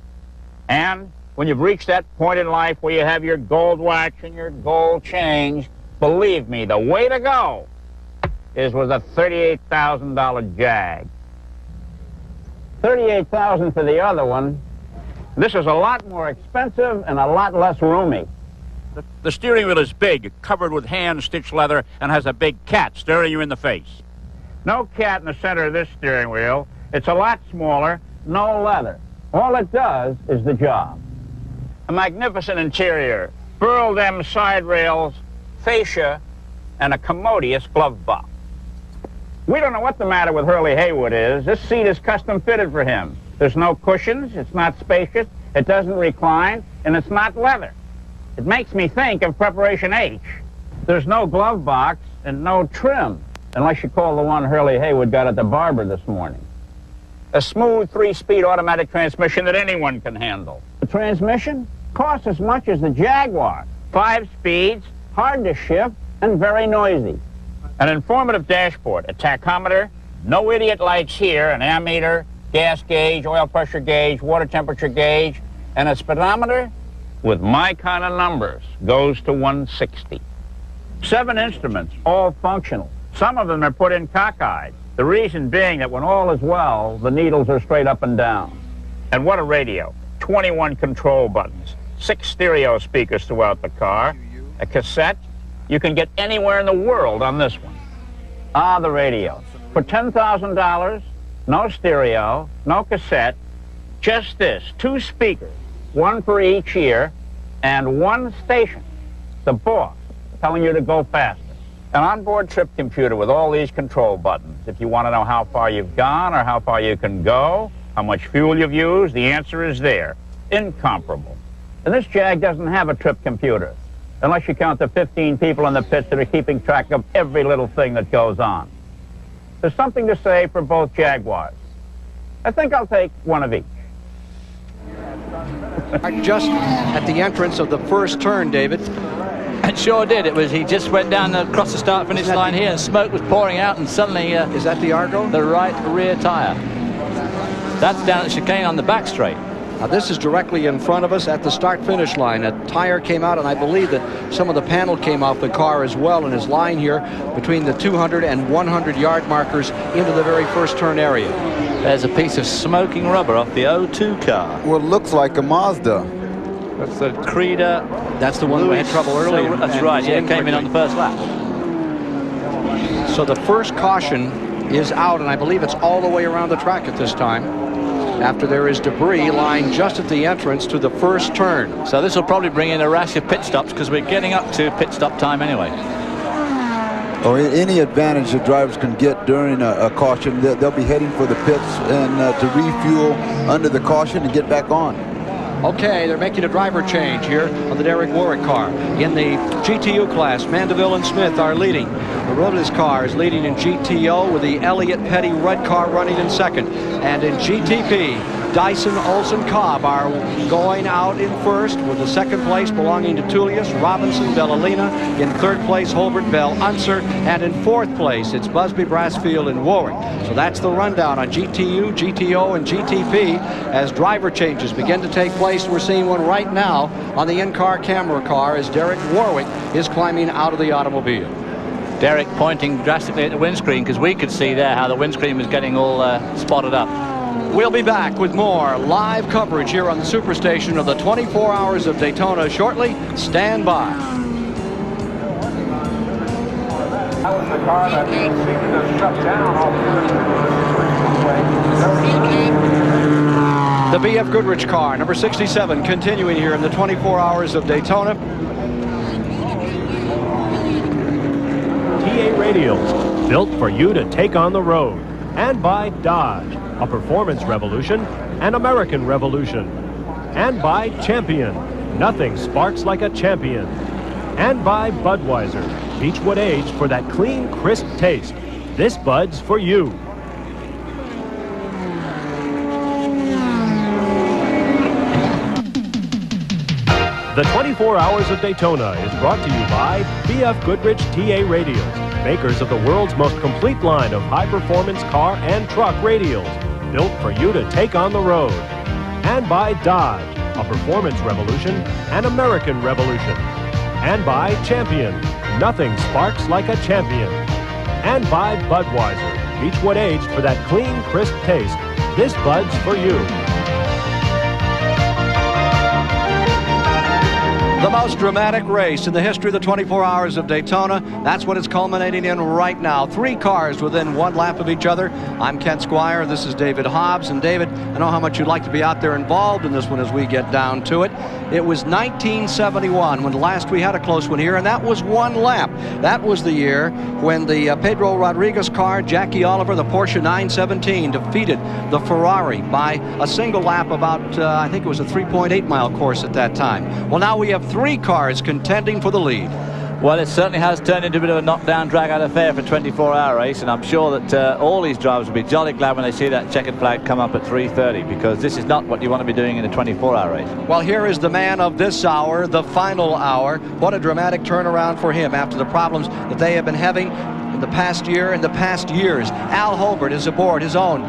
And when you've reached that point in life where you have your gold wax and your gold change, believe me, the way to go is with a $38,000 Jag. $38,000 for the other one. This is a lot more expensive and a lot less roomy. The steering wheel is big, covered with hand-stitched leather, and has a big cat staring you in the face. No cat in the center of this steering wheel. It's a lot smaller, no leather. All it does is the job. A magnificent interior, furled M side rails, fascia, and a commodious glove box. We don't know what the matter with Hurley Haywood is. This seat is custom fitted for him. There's no cushions, it's not spacious, it doesn't recline, and it's not leather. It makes me think of Preparation H. There's no glove box and no trim, unless you call the one Hurley Haywood got at the barber this morning. A smooth 3-speed automatic transmission that anyone can handle. The transmission costs as much as the Jaguar. 5 speeds, hard to shift, and very noisy. An informative dashboard, a tachometer, no idiot lights here, an ammeter, gas gauge, oil pressure gauge, water temperature gauge, and a speedometer with my kind of numbers goes to 160. 7 instruments, all functional. Some of them are put in cockeyed. The reason being that when all is well, the needles are straight up and down. And what a radio. 21 control buttons, 6 stereo speakers throughout the car, a cassette. You can get anywhere in the world on this one. Ah, the radio. For $10,000, no stereo, no cassette, just this, 2 speakers, 1 for each ear, and 1 station, the boss, telling you to go faster. An onboard trip computer with all these control buttons. If you want to know how far you've gone or how far you can go, how much fuel you've used, the answer is there. Incomparable. And this Jag doesn't have a trip computer, unless you count the 15 people in the pits that are keeping track of every little thing that goes on. There's something to say for both Jaguars. I think I'll take one of each. Just at the entrance of the first turn, David. It sure did. He just went down across the start-finish line here, and smoke was pouring out, and suddenly... is that the Argo? The right rear tire. That's down at chicane on the back straight. Now, this is directly in front of us at the start-finish line. A tire came out, and I believe that some of the panel came off the car as well, and is lying here between the 200 and 100-yard markers into the very first turn area. There's a piece of smoking rubber off the O2 car. Well, it looks like a Mazda. That's the Creda. That's the one we had trouble earlier. That's right, yeah, it came in on the first lap. So the first caution is out, and I believe it's all the way around the track at this time, after there is debris lying just at the entrance to the first turn. So this will probably bring in a rash of pit stops, because we're getting up to pit stop time anyway. Or any advantage the drivers can get during a caution, they'll be heading for the pits and to refuel under the caution and get back on. Okay, they're making a driver change here on the Derek Warwick car. In the GTU class, Mandeville and Smith are leading. The Robles car is leading in GTO with the Elliott Petty red car running in second. And in GTP, Dyson, Olson, Cobb are going out in first, with the second place belonging to Tullius, Robinson, Bellolina. In third place, Holbert, Bell, Unser. And in fourth place, it's Busby, Brassfield, and Warwick. So that's the rundown on GTU, GTO, and GTP as driver changes begin to take place. We're seeing one right now on the in-car camera car as Derek Warwick is climbing out of the automobile. Derek pointing drastically at the windscreen, because we could see there how the windscreen was getting all spotted up. We'll be back with more live coverage here on the Superstation of the 24 Hours of Daytona shortly. Stand by. That was the car that seemed to shut down all the BF Goodrich car, number 67, continuing here in the 24 Hours of Daytona. TA Radials, built for you to take on the road. And by Dodge, a performance revolution, an American revolution. And by Champion, nothing sparks like a champion. And by Budweiser, Beechwood aged for that clean, crisp taste. This Bud's for you. The 24 Hours of Daytona is brought to you by BF Goodrich TA Radials, makers of the world's most complete line of high-performance car and truck radials, built for you to take on the road. And by Dodge, a performance revolution, an American revolution. And by Champion, nothing sparks like a champion. And by Budweiser, Beechwood aged for that clean, crisp taste. This Bud's for you. The most dramatic race in the history of the 24 Hours of Daytona. That's what it's culminating in right now. 3 cars within 1 lap of each other. I'm Ken Squire. This is David Hobbs. And David, I know how much you'd like to be out there involved in this one as we get down to it. It was 1971 when last we had a close one here, and that was 1 lap. That was the year when the Pedro Rodriguez car, Jackie Oliver, the Porsche 917, defeated the Ferrari by a single lap about, I think it was a 3.8-mile course at that time. Well, now we have 3 cars contending for the lead. Well, it certainly has turned into a bit of a knockdown, drag-out affair for a 24-hour race, and I'm sure that all these drivers will be jolly glad when they see that checkered flag come up at 3:30, because this is not what you want to be doing in a 24-hour race. Well, here is the man of this hour, the final hour. What a dramatic turnaround for him after the problems that they have been having in the past year and the past years. Al Holbert is aboard his own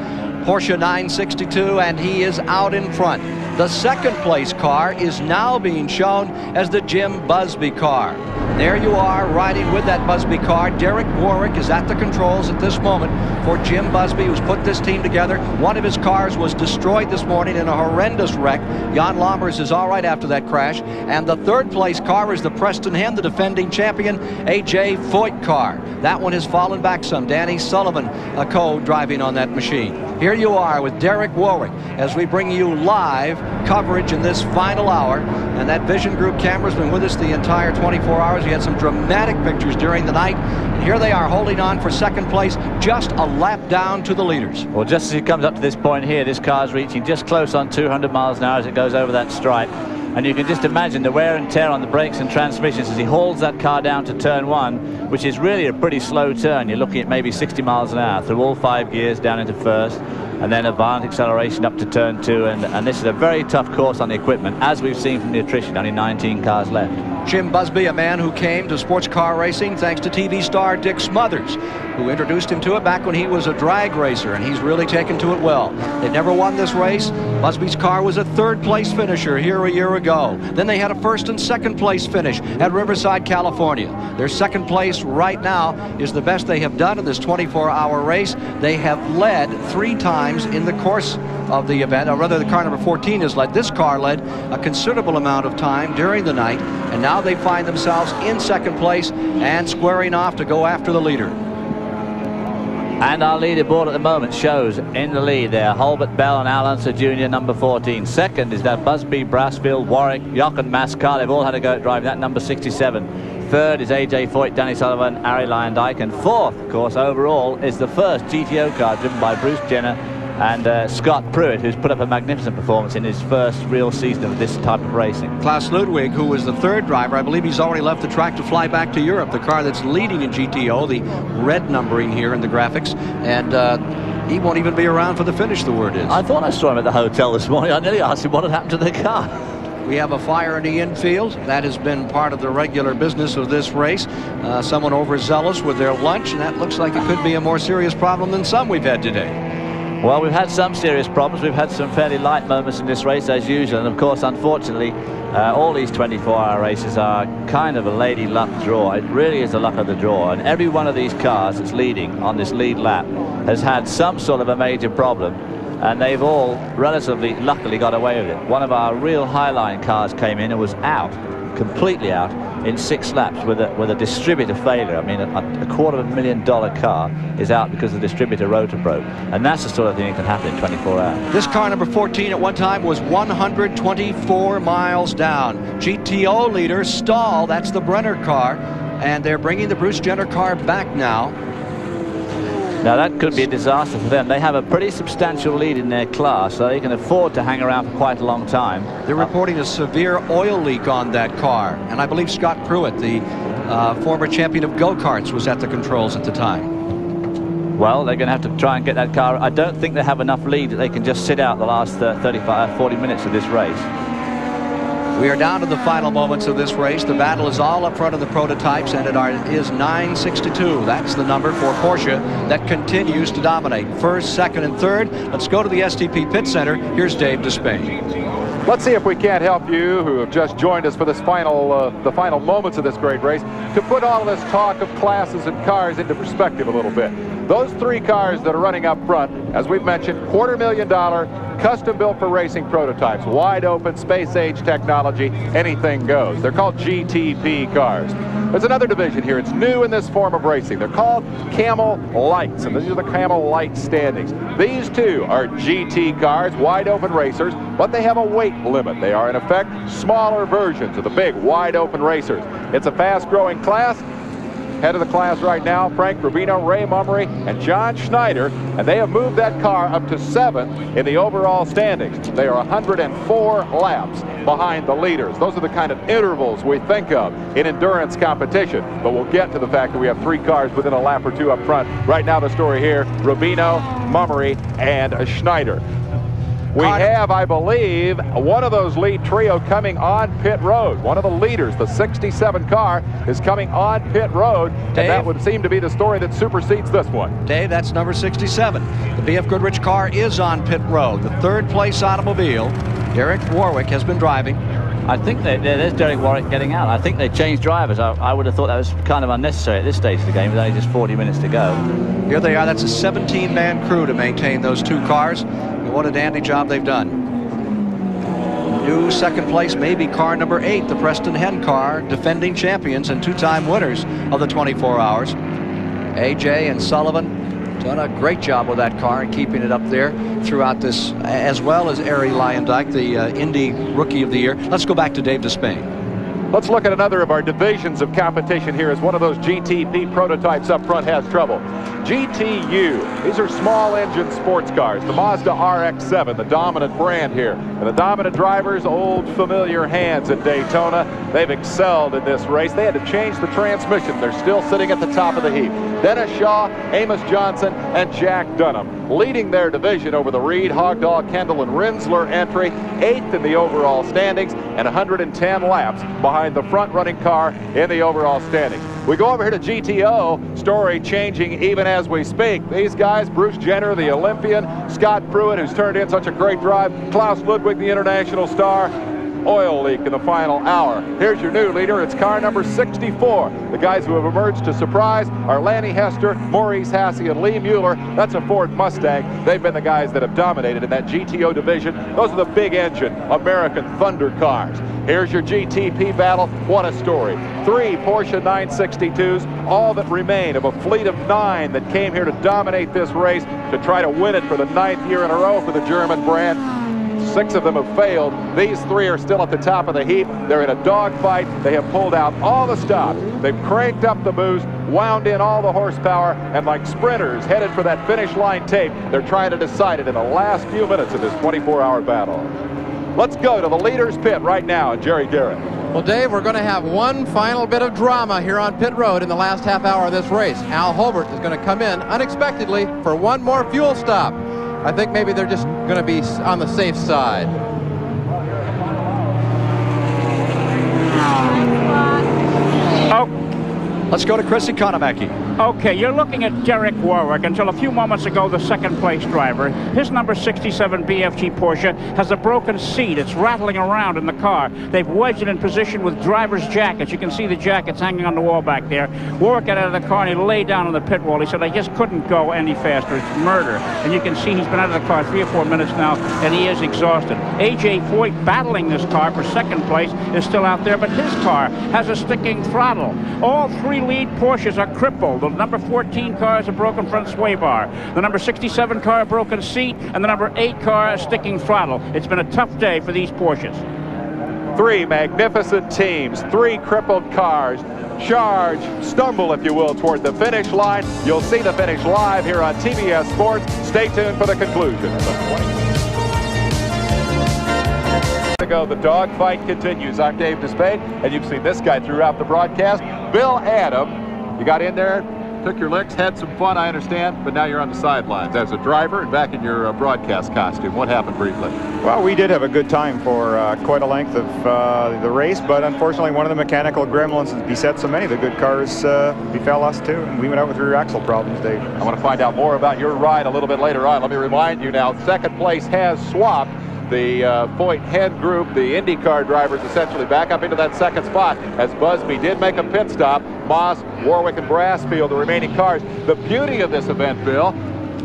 Porsche 962, and he is out in front. The second place car is now being shown as the Jim Busby car. There you are, riding with that Busby car. Derek Warwick is at the controls at this moment for Jim Busby, who's put this team together. One of his cars was destroyed this morning in a horrendous wreck. Jan Lammers is all right after that crash. And the third place car is the Preston Hen, the defending champion, A.J. Foyt car. That one has fallen back some. Danny Sullivan, a co-driving on that machine. Here you are with Derek Warwick as we bring you live coverage in this final hour. And that Vision Group camera's been with us the entire 24 hours. We had some dramatic pictures during the night. And here they are holding on for second place, just a lap down to the leaders. Well, just as he comes up to this point here, this car's reaching just close on 200 miles an hour as it goes over that stripe. And you can just imagine the wear and tear on the brakes and transmissions as he hauls that car down to turn 1, which is really a pretty slow turn. You're looking at maybe 60 miles an hour through all 5 gears down into first, and then a violent acceleration up to turn 2. And this is a very tough course on the equipment, as we've seen from the attrition. Only 19 cars left. Jim Busby, a man who came to sports car racing thanks to TV star Dick Smothers, who introduced him to it back when he was a drag racer, and he's really taken to it well. They've never won this race. Busby's car was a 3rd place finisher here a year ago. Then they had a 1st and 2nd place finish at Riverside, California. Their 2nd place right now is the best they have done in this 24-hour race. They have led 3 times in the course of the event, or rather the car number 14 has led. This car led a considerable amount of time during the night, and now they find themselves in 2nd place and squaring off to go after the leader. And our leaderboard at the moment shows in the lead there Hulbert, Bell and Al Unser Jr. number 14. Second is that Busby, Brassfield, Warwick, Jochen Mascar. They've all had a go at driving that, number 67. Third is A.J. Foyt, Danny Sullivan, Arie Luyendyk. And fourth, of course, overall is the first GTO car driven by Bruce Jenner and Scott Pruitt, who's put up a magnificent performance in his first real season of this type of racing. Klaus Ludwig, who was the 3rd driver, I believe he's already left the track to fly back to Europe. The car that's leading in GTO, the red numbering here in the graphics, and he won't even be around for the finish, the word is. I thought I saw him at the hotel this morning. I nearly asked him what had happened to the car. We have a fire in the infield. That has been part of the regular business of this race. Someone overzealous with their lunch, and that looks like it could be a more serious problem than some we've had today. Well, we've had some serious problems. We've had some fairly light moments in this race, as usual. And, of course, unfortunately, all these 24-hour races are kind of a lady luck draw. It really is the luck of the draw. And every one of these cars that's leading on this lead lap has had some sort of a major problem. And they've all relatively luckily got away with it. One of our real highline cars came in and was out, completely out, in 6 laps with a distributor failure. I mean, a $250,000 car is out because the distributor rotor broke. And that's the sort of thing that can happen in 24 hours. This car number 14 at one time was 124 miles down. GTO leader Stahl, that's the Brenner car, and they're bringing the Bruce Jenner car back now. Now that could be a disaster for them. They have a pretty substantial lead in their class, so they can afford to hang around for quite a long time. They're reporting a severe oil leak on that car, and I believe Scott Pruitt, the former champion of go-karts, was at the controls at the time. Well, they're going to have to try and get that car. I don't think they have enough lead that they can just sit out the last 40 minutes of this race. We are down to the final moments of this race. The battle is all up front of the prototypes, and it is 962. That's the number for Porsche that continues to dominate. First, second, and third. Let's go to the STP Pit Center. Here's Dave Despain. Let's see if we can't help you who have just joined us for this the final moments of this great race to put all of this talk of classes and cars into perspective a little bit. Those three cars that are running up front, as we've mentioned, $250,000, custom built for racing prototypes, wide open, space age technology, anything goes. They're called GTP cars. There's another division here. It's new in this form of racing. They're called Camel Lights, and these are the Camel Light standings. These two are GT cars, wide open racers, but they have a weight limit. They are, in effect, smaller versions of the big, wide open racers. It's a fast-growing class. Head of the class right now, Frank Rubino, Ray Mummery, and John Schneider, and they have moved that car up to 7th in the overall standings. They are 104 laps behind the leaders. Those are the kind of intervals we think of in endurance competition, but we'll get to the fact that we have three cars within a lap or two up front. Right now, the story here, Rubino, Mummery, and Schneider. We have, I believe, one of those lead trio coming on pit road. One of the leaders, the 67 car, is coming on pit road, and that would seem to be the story that supersedes this one. Dave, that's number 67. The BF Goodrich car is on pit road. The third place automobile, Derek Warwick, has been driving. I think there's Derek Warwick getting out. I think they changed drivers. I would have thought that was kind of unnecessary at this stage of the game with only just 40 minutes to go. Here they are. That's a 17-man crew to maintain those two cars. And what a dandy job they've done. New second place, maybe car number 8, the Preston Hen car, defending champions and two-time winners of the 24 hours. AJ and Sullivan done a great job with that car and keeping it up there throughout this, as well as Ari Lyondike, the Indy Rookie of the Year. Let's go back to Dave Despain. Let's look at another of our divisions of competition here as one of those GTP prototypes up front has trouble. GTU, these are small engine sports cars. The Mazda RX-7, the dominant brand here. And the dominant drivers, old familiar hands at Daytona. They've excelled in this race. They had to change the transmission. They're still sitting at the top of the heap. Dennis Shaw, Amos Johnson, and Jack Dunham leading their division over the Reed, Hogdall, Kendall, and Rinsler entry, 8th in the overall standings, and 110 laps behind the front-running car in the overall standings. We go over here to GTO, story changing even as we speak. These guys, Bruce Jenner, the Olympian, Scott Pruitt, who's turned in such a great drive, Klaus Ludwig, the international star. Oil leak in the final hour. Here's your new leader. It's car number 64. The guys who have emerged to surprise are Lanny Hester, Maurice Hasse, and Lee Mueller. That's a Ford Mustang. They've been the guys that have dominated in that GTO division. Those are the big engine American Thunder cars. Here's your GTP battle. What a story. 3 Porsche 962s, all that remain of a fleet of 9 that came here to dominate this race to try to win it for the 9th year in a row for the German brand. 6 of them have failed. These 3 are still at the top of the heap. They're in a dogfight. They have pulled out all the stops. They've cranked up the boost, wound in all the horsepower, and like sprinters headed for that finish line tape, they're trying to decide it in the last few minutes of this 24-hour battle. Let's go to the leader's pit right now, and Jerry Garrett. Well, Dave, we're going to have one final bit of drama here on pit road in the last half hour of this race. Al Holbert is going to come in unexpectedly for one more fuel stop. I think maybe they're just going to be on the safe side. Let's go to Chris Economaki. Okay, you're looking at Derek Warwick. Until a few moments ago, the second place driver. His number 67 BFG Porsche has a broken seat. It's rattling around in the car. They've wedged it in position with driver's jackets. You can see the jackets hanging on the wall back there. Warwick got out of the car and he laid down on the pit wall. He said, I just couldn't go any faster. It's murder. And you can see he's been out of the car 3 or 4 minutes now, and he is exhausted. AJ Foyt, battling this car for second place, is still out there, but his car has a sticking throttle. All 3 lead Porsches are crippled. The number 14 car has a broken front sway bar. The number 67 car, a broken seat, and the number 8 car, a sticking throttle. It's been a tough day for these Porsches. 3 magnificent teams, 3 crippled cars. Charge, stumble, if you will, toward the finish line. You'll see the finish live here on TBS Sports. Stay tuned for the conclusion. The dogfight continues. I'm Dave Despain, and you've seen this guy throughout the broadcast. Bill Adam, you got in there took your licks, had some fun, I understand, but now you're on the sidelines as a driver and back in your broadcast costume. What happened briefly? Well, we did have a good time for quite a length of the race, but unfortunately one of the mechanical gremlins that beset so many of the good cars befell us too, and we went out with rear axle problems, Dave. I want to find out more about your ride a little bit later on. Let me remind you now, second place has swapped. The Foyt Hen group, the IndyCar drivers, essentially back up into that second spot as Busby did make a pit stop. Moss, Warwick, and Brassfield, the remaining cars. The beauty of this event, Bill,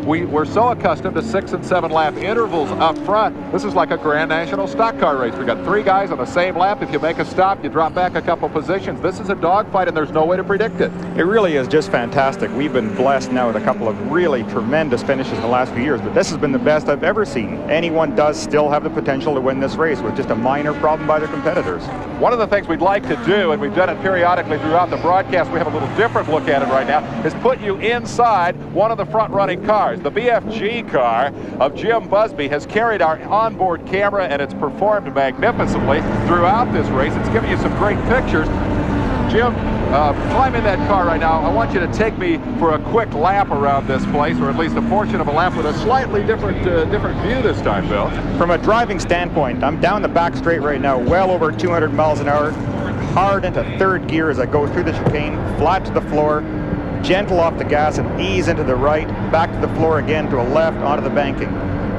we're so accustomed to 6 and 7 lap intervals up front. This is like a Grand National stock car race. We got 3 guys on the same lap. If you make a stop, you drop back a couple positions. This is a dogfight, and there's no way to predict it. It really is just fantastic. We've been blessed now with a couple of really tremendous finishes in the last few years, but this has been the best I've ever seen. Anyone does still have the potential to win this race with just a minor problem by their competitors. One of the things we'd like to do, and we've done it periodically throughout the broadcast, we have a little different look at it right now, is put you inside one of the front-running cars. The BFG car of Jim Busby has carried our onboard camera, and it's performed magnificently throughout this race. It's given you some great pictures. Jim, climb in that car right now. I want you to take me for a quick lap around this place, or at least a portion of a lap with a slightly different view this time, Bill. From a driving standpoint, I'm down the back straight right now, well over 200 miles an hour, hard into third gear as I go through the chicane, flat to the floor, gentle off the gas and ease into the right, back to the floor again to a left onto the banking.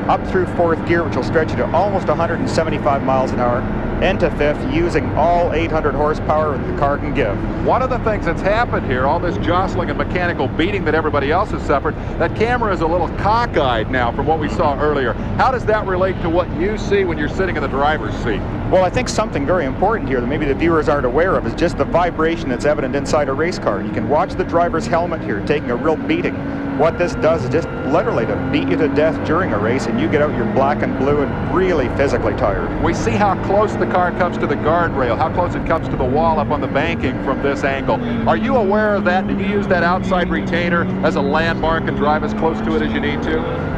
Up through fourth gear, which will stretch you to almost 175 miles an hour, into fifth, using all 800 horsepower the car can give. One of the things that's happened here, all this jostling and mechanical beating that everybody else has suffered, that camera is a little cockeyed now from what we saw earlier. How does that relate to what you see when you're sitting in the driver's seat? Well, I think something very important here that maybe the viewers aren't aware of is just the vibration that's evident inside a race car. You can watch the driver's helmet here taking a real beating. What this does is just literally to beat you to death during a race, and you get out your black and blue and really physically tired. We see how close the car comes to the guardrail, how close it comes to the wall up on the banking from this angle. Are you aware of that? Do you use that outside retainer as a landmark and drive as close to it as you need to?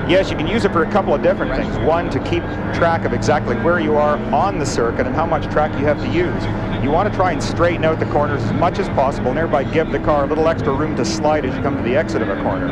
Yes, you can use it for a couple of different things. One, to keep track of exactly where you are on the circuit and how much track you have to use. You want to try and straighten out the corners as much as possible and thereby give the car a little extra room to slide as you come to the exit of a corner.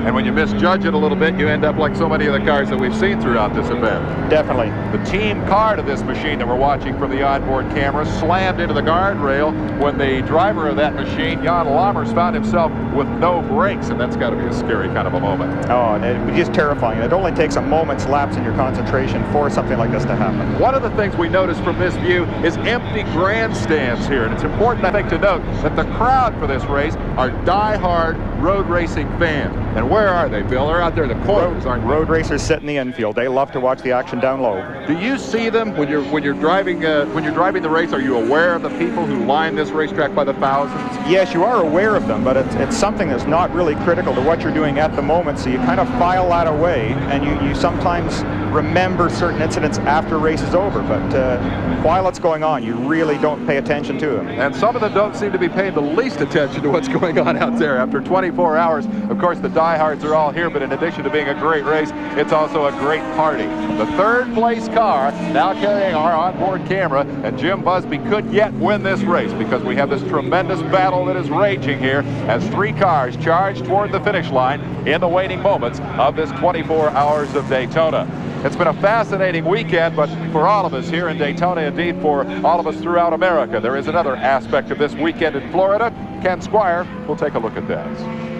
And when you misjudge it a little bit, you end up like so many of the cars that we've seen throughout this event. Definitely. The team car to this machine that we're watching from the onboard camera slammed into the guardrail when the driver of that machine, Jan Lammers, found himself with no brakes, and that's got to be a scary kind of a moment. Oh, and it was just terrifying. It only takes a moment's lapse in your concentration for something like this to happen. One of the things we noticed from this view is empty grandstands here, and it's important, I think, to note that the crowd for this race are die-hard road racing fans. And where are they, Bill? They're out there in the corners, aren't they? Road racers sit in the infield. They love to watch the action down low. Do you see them when you're driving the race? Are you aware of the people who line this racetrack by the thousands? Yes, you are aware of them, but it's something that's not really critical to what you're doing at the moment. So you kind of file that away, and you sometimes remember certain incidents after race is over. But while it's going on, you really don't pay attention to them. And some of them don't seem to be paying the least attention to what's going on out there. After 24 hours, of course, the diehards are all here, but in addition to being a great race, it's also a great party. The third place car now carrying our onboard camera, and Jim Busby could yet win this race because we have this tremendous battle that is raging here as 3 cars charge toward the finish line in the waning moments of this 24 hours of Daytona. It's been a fascinating weekend, but for all of us here in Daytona, indeed for all of us throughout America, there is another aspect of this weekend in Florida. Ken Squire will take a look at that.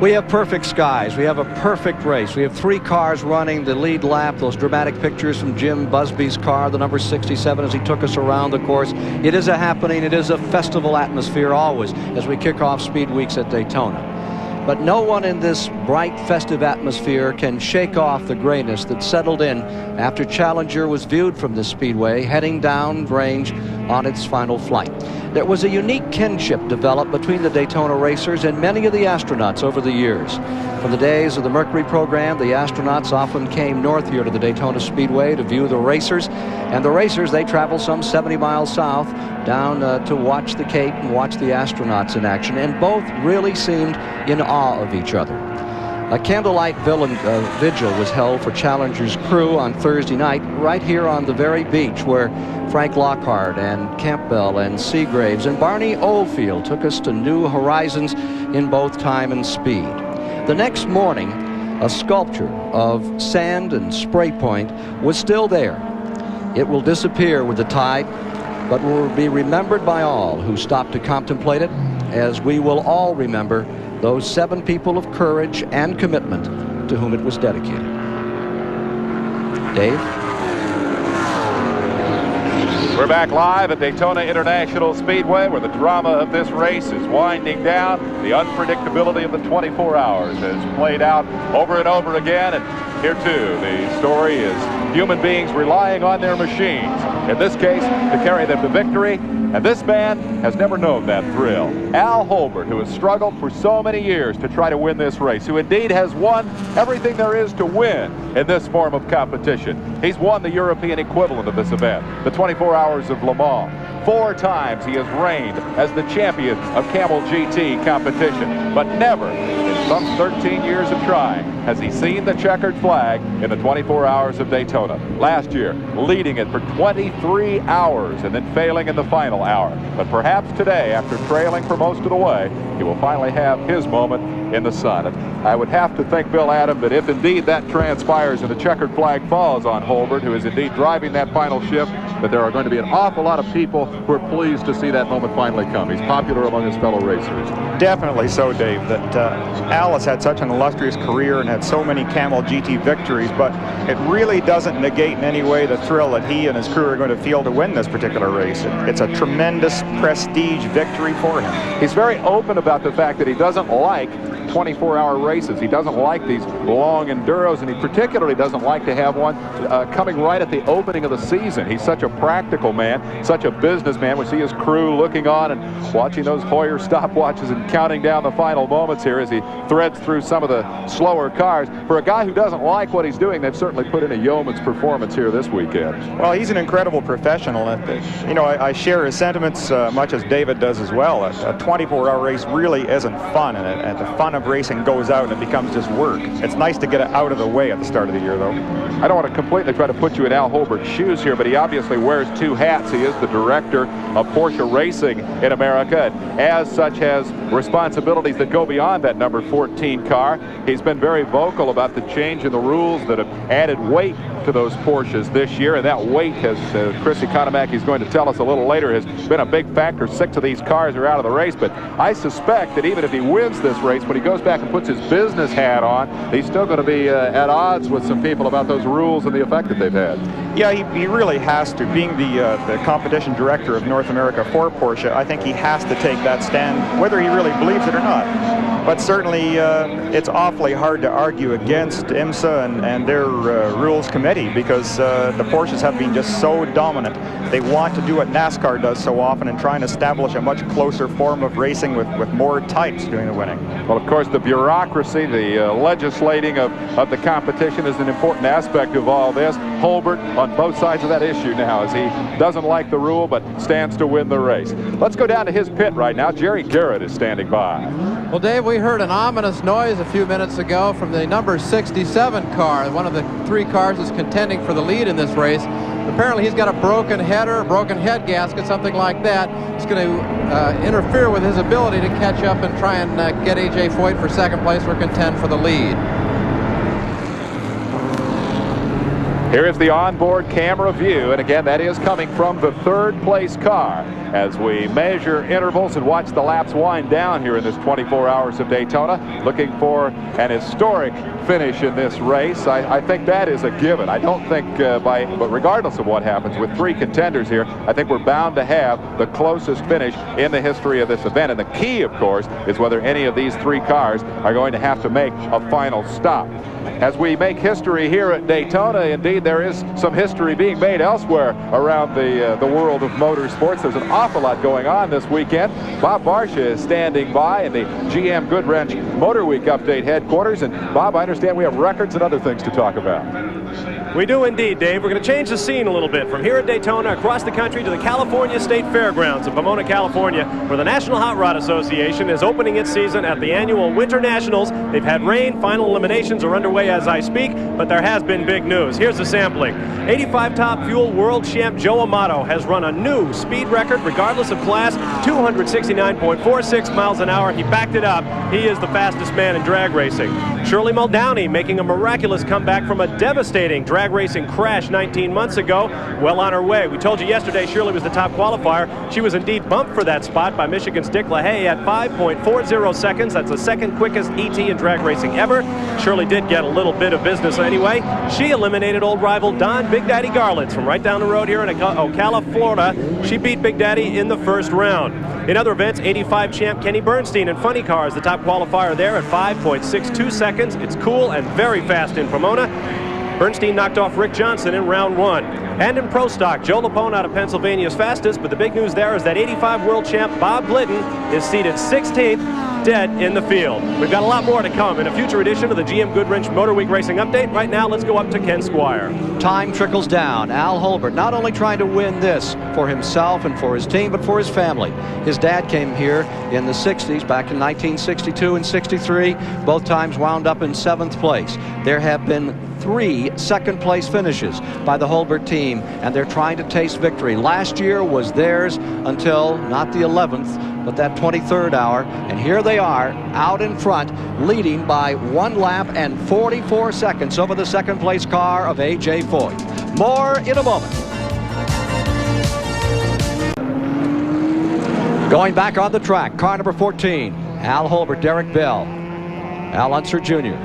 We have perfect skies. We have a perfect race. We have 3 cars running the lead lap. Those dramatic pictures from Jim Busby's car, the number 67, as he took us around the course. It is a happening. It is a festival atmosphere always as we kick off Speed Weeks at Daytona. But no one in this bright, festive atmosphere can shake off the grayness that settled in after Challenger was viewed from the speedway heading down range on its final flight. There was a unique kinship developed between the Daytona racers and many of the astronauts over the years. From the days of the Mercury program, the astronauts often came north here to the Daytona Speedway to view the racers, and the racers, they traveled some 70 miles south down to watch the Cape and watch the astronauts in action, and both really seemed in awe of each other. A candlelight vigil was held for Challenger's crew on Thursday night right here on the very beach where Frank Lockhart and Campbell and Seagraves and Barney Oldfield took us to new horizons in both time and speed. The next morning, a sculpture of sand and spray paint was still there. It will disappear with the tide, but will be remembered by all who stopped to contemplate it, as we will all remember those 7 people of courage and commitment to whom it was dedicated. Dave? We're back live at Daytona International Speedway, where the drama of this race is winding down. The unpredictability of the 24 hours has played out over and over again. And here, too, the story is human beings relying on their machines, in this case, to carry them to victory. And this man has never known that thrill. Al Holbert, who has struggled for so many years to try to win this race, who indeed has won everything there is to win in this form of competition. He's won the European equivalent of this event, the 24 Hours of Le Mans. 4 times he has reigned as the champion of Camel GT competition, but never in some 13 years of trying has he seen the checkered flag in the 24 Hours of Daytona. Last year, leading it for 23 hours and then failing in the final hour. But perhaps today, after trailing for most of the way, he will finally have his moment in the sun. And I would have to think, Bill Adam, that if indeed that transpires and the checkered flag falls on Holbert, who is indeed driving that final shift, that there are going to be an awful lot of people who are pleased to see that moment finally come. He's popular among his fellow racers. Definitely so, Dave, that Al has had such an illustrious career and had so many Camel GT victories, but it really doesn't negate in any way the thrill that he and his crew are going to feel to win this particular race. It's a tremendous prestige victory for him. He's very open about the fact that he doesn't like 24-hour races. He doesn't like these long enduros, and he particularly doesn't like to have one coming right at the opening of the season. He's such a practical man, such a businessman. We see his crew looking on and watching those Hoyer stopwatches and counting down the final moments here as he threads through some of the slower cars. For a guy who doesn't like what he's doing, they've certainly put in a yeoman's performance here this weekend. Well, he's an incredible professional. You know, I share his sentiments much as David does as well. A 24-hour race really isn't fun, and the fun of racing goes out and it becomes just work. It's nice to get it out of the way at the start of the year, though. I don't want to completely try to put you in Al Holbert's shoes here, but he obviously wears 2 hats. He is the director of Porsche Racing in America, and as such has responsibilities that go beyond that number 14 car. He's been very vocal about the change in the rules that have added weight to those Porsches this year, and that weight has, Chris Economaki is going to tell us a little later, has been a big factor. 6 of these cars are out of the race, but I suspect that even if he wins this race, when he goes back and puts his business hat on, he's still going to be at odds with some people about those rules and the effect that they've had. Yeah, he really has to. Being the competition director of North America for Porsche, I think he has to take that stand, whether he really believes it or not. But certainly, it's awfully hard to argue against IMSA and their rules committee, because the Porsches have been just so dominant. They want to do what NASCAR does so often and try and establish a much closer form of racing with more types doing the winning. Well, of course, the bureaucracy, the legislating of the competition is an important aspect of all this. Holbert on both sides of that issue now, as he doesn't like the rule but stands to win the race. Let's go down to his pit right now. Jerry Garrett is standing by. Well, Dave, we heard an ominous noise a few minutes ago from the number 67 car, one of the 3 cars that's contending for the lead in this race. Apparently he's got a broken header, broken head gasket, something like that. It's going to interfere with his ability to catch up and try and get A.J. Foyt for second place or contend for the lead. Here is the onboard camera view, and again, that is coming from the 3rd place car as we measure intervals and watch the laps wind down here in this 24 Hours of Daytona, looking for an historic finish in this race. I think that is a given. I don't think but regardless of what happens with 3 contenders here, I think we're bound to have the closest finish in the history of this event. And the key, of course, is whether any of these 3 cars are going to have to make a final stop. As we make history here at Daytona, indeed there is some history being made elsewhere around the world of motorsports. There's an awful lot going on this weekend. Bob Barsha is standing by in the GM Goodwrench Motor Week Update headquarters. And Bob, I understand we have records and other things to talk about. We do indeed, Dave. We're going to change the scene a little bit from here at Daytona across the country to the California State Fairgrounds in Pomona, California, where the National Hot Rod Association is opening its season at the annual Winter Nationals. They've had rain. Final eliminations are underway as I speak, but there has been big news. Here's the sampling. 85 Top Fuel World Champ Joe Amato has run a new speed record regardless of class, 269.46 miles an hour. He backed it up. He is the fastest man in drag racing. Shirley Muldowney making a miraculous comeback from a devastating drag racing crash 19 months ago. Well on her way. We told you yesterday Shirley was the top qualifier. She was indeed bumped for that spot by Michigan's Dick LaHaye at 5.40 seconds. That's the second quickest ET in drag racing ever. Shirley did get a little bit of business anyway. She eliminated old rival Don Big Daddy Garland from right down the road here in Ocala, Florida. She beat Big Daddy in the first round. In other events, 85 champ Kenny Bernstein in funny cars, the top qualifier there at 5.62 seconds. It's cool and very fast in Pomona. Bernstein knocked off Rick Johnson in round 1. And in Pro Stock, Joe Lapone out of Pennsylvania is fastest, but the big news there is that 85 world champ Bob Glidden is seated 16th, dead in the field. We've got a lot more to come in a future edition of the GM Goodwrench Motor Week Racing Update. Right now, let's go up to Ken Squire. Time trickles down. Al Holbert not only trying to win this for himself and for his team, but for his family. His dad came here in the 60s, back in 1962 and 63. Both times wound up in 7th place. There have been 3 second-place finishes by the Holbert team, and they're trying to taste victory. Last year was theirs until not the 11th, but that 23rd hour, and here they are out in front, leading by 1 lap and 44 seconds over the second-place car of A.J. Foyt. More in a moment. Going back on the track, car number 14, Al Holbert, Derek Bell, Al Unser Jr.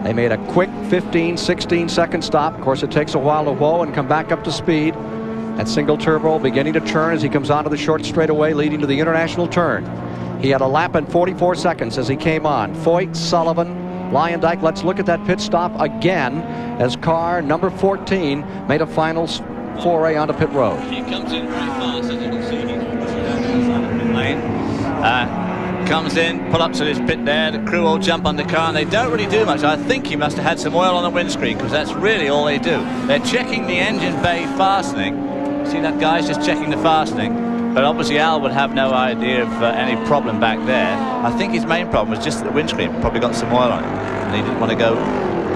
They made a quick 15, 16-second stop. Of course, it takes a while to whoa and come back up to speed. That single turbo beginning to turn as he comes onto the short straightaway leading to the international turn. He had a lap and 44 seconds as he came on. Foyt, Sullivan, Lyondike. Let's look at that pit stop again as car number 14 made a final foray onto pit road. He comes in very fast, as you can see. He's on the pit lane. Comes in, pull-ups at his pit there. The crew all jump on the car, and they don't really do much. I think he must have had some oil on the windscreen, because that's really all they do. They're checking the engine bay fastening. See that guy's just checking the fastening. But obviously Al would have no idea of any problem back there. I think his main problem was just that the windscreen probably got some oil on it, and he didn't want to go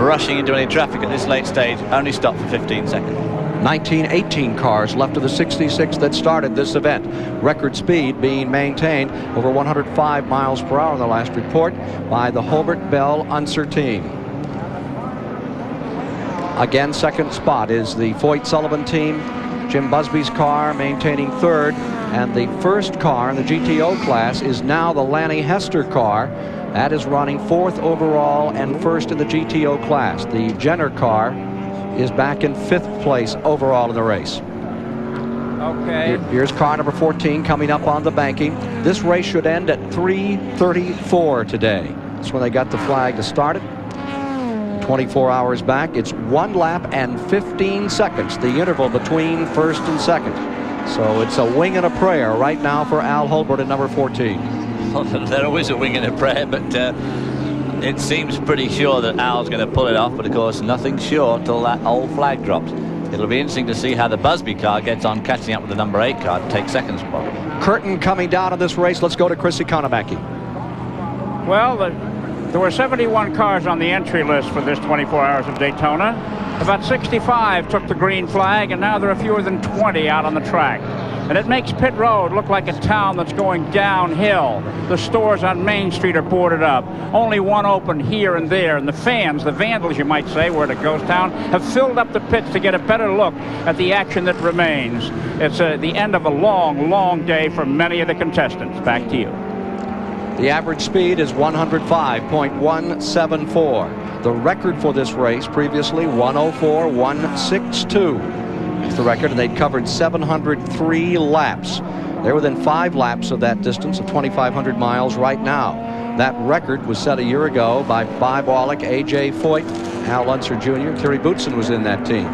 rushing into any traffic at this late stage. Only stopped for 15 seconds. 1918 cars left of the 66 that started this event. Record speed being maintained over 105 miles per hour in the last report by the Holbert Bell Unser team. Again, second spot is the Foyt Sullivan team. Jim Busby's car maintaining 3rd, and the first car in the GTO class is now the Lanny Hester car. That is running 4th overall and 1st in the GTO class. The Jenner car is back in 5th place overall in the race. Okay. Here's car number 14 coming up on the banking. This race should end at 3:34 today. That's when they got the flag to start it. 24 hours back. It's 1 lap and 15 seconds, the interval between 1st and 2nd. So it's a wing and a prayer right now for Al Holbert at number 14. Well, they're always a wing and a prayer, but it seems pretty sure that Al's going to pull it off, but of course nothing's sure till that old flag drops. It'll be interesting to see how the Busby car gets on catching up with the number 8 car to take 2nd spot. Curtain coming down on this race. Let's go to Chris Economaki. Well, there were 71 cars on the entry list for this 24 Hours of Daytona. About 65 took the green flag, and now there are fewer than 20 out on the track. And it makes pit road look like a town that's going downhill. The stores on Main Street are boarded up. Only one open here and there. And the fans, the vandals, you might say, we're at a ghost town, have filled up the pits to get a better look at the action that remains. It's the end of a long, long day for many of the contestants. Back to you. The average speed is 105.174. The record for this race previously 104.162. That's the record, and they'd covered 703 laps. They're within 5 laps of that distance of 2,500 miles right now. That record was set a year ago by Bob Wallach, A.J. Foyt, Al Unser Jr. Terry Bootson was in that team.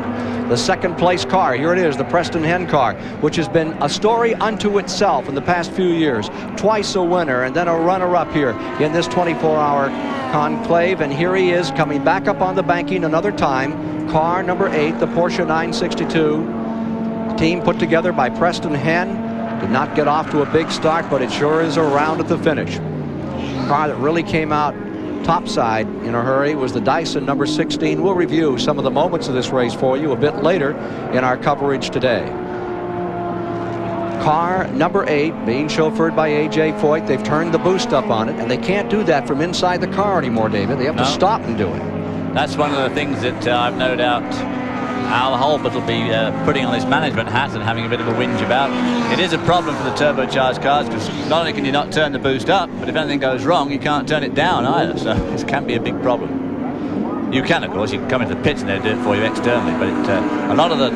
the second place car. Here it is, the Preston Hen car, which has been a story unto itself in the past few years. Twice a winner and then a runner-up here in this 24-hour conclave. And here he is coming back up on the banking another time. Car number 8, the Porsche 962. Team put together by Preston Hen. Did not get off to a big start, but it sure is around at the finish. Car that really came out topside in a hurry was the Dyson number 16. We'll review some of the moments of this race for you a bit later in our coverage today. Car number 8 being chauffeured by A.J. Foyt. They've turned the boost up on it, and they can't do that from inside the car anymore, David. They have to stop and do it. That's one of the things that I've no doubt Al Holbert will be putting on his management hat and having a bit of a whinge about. It is a problem for the turbocharged cars because not only can you not turn the boost up, but if anything goes wrong, you can't turn it down either. So this can be a big problem. You can, of course, you can come into the pits and they'll do it for you externally, but a lot of the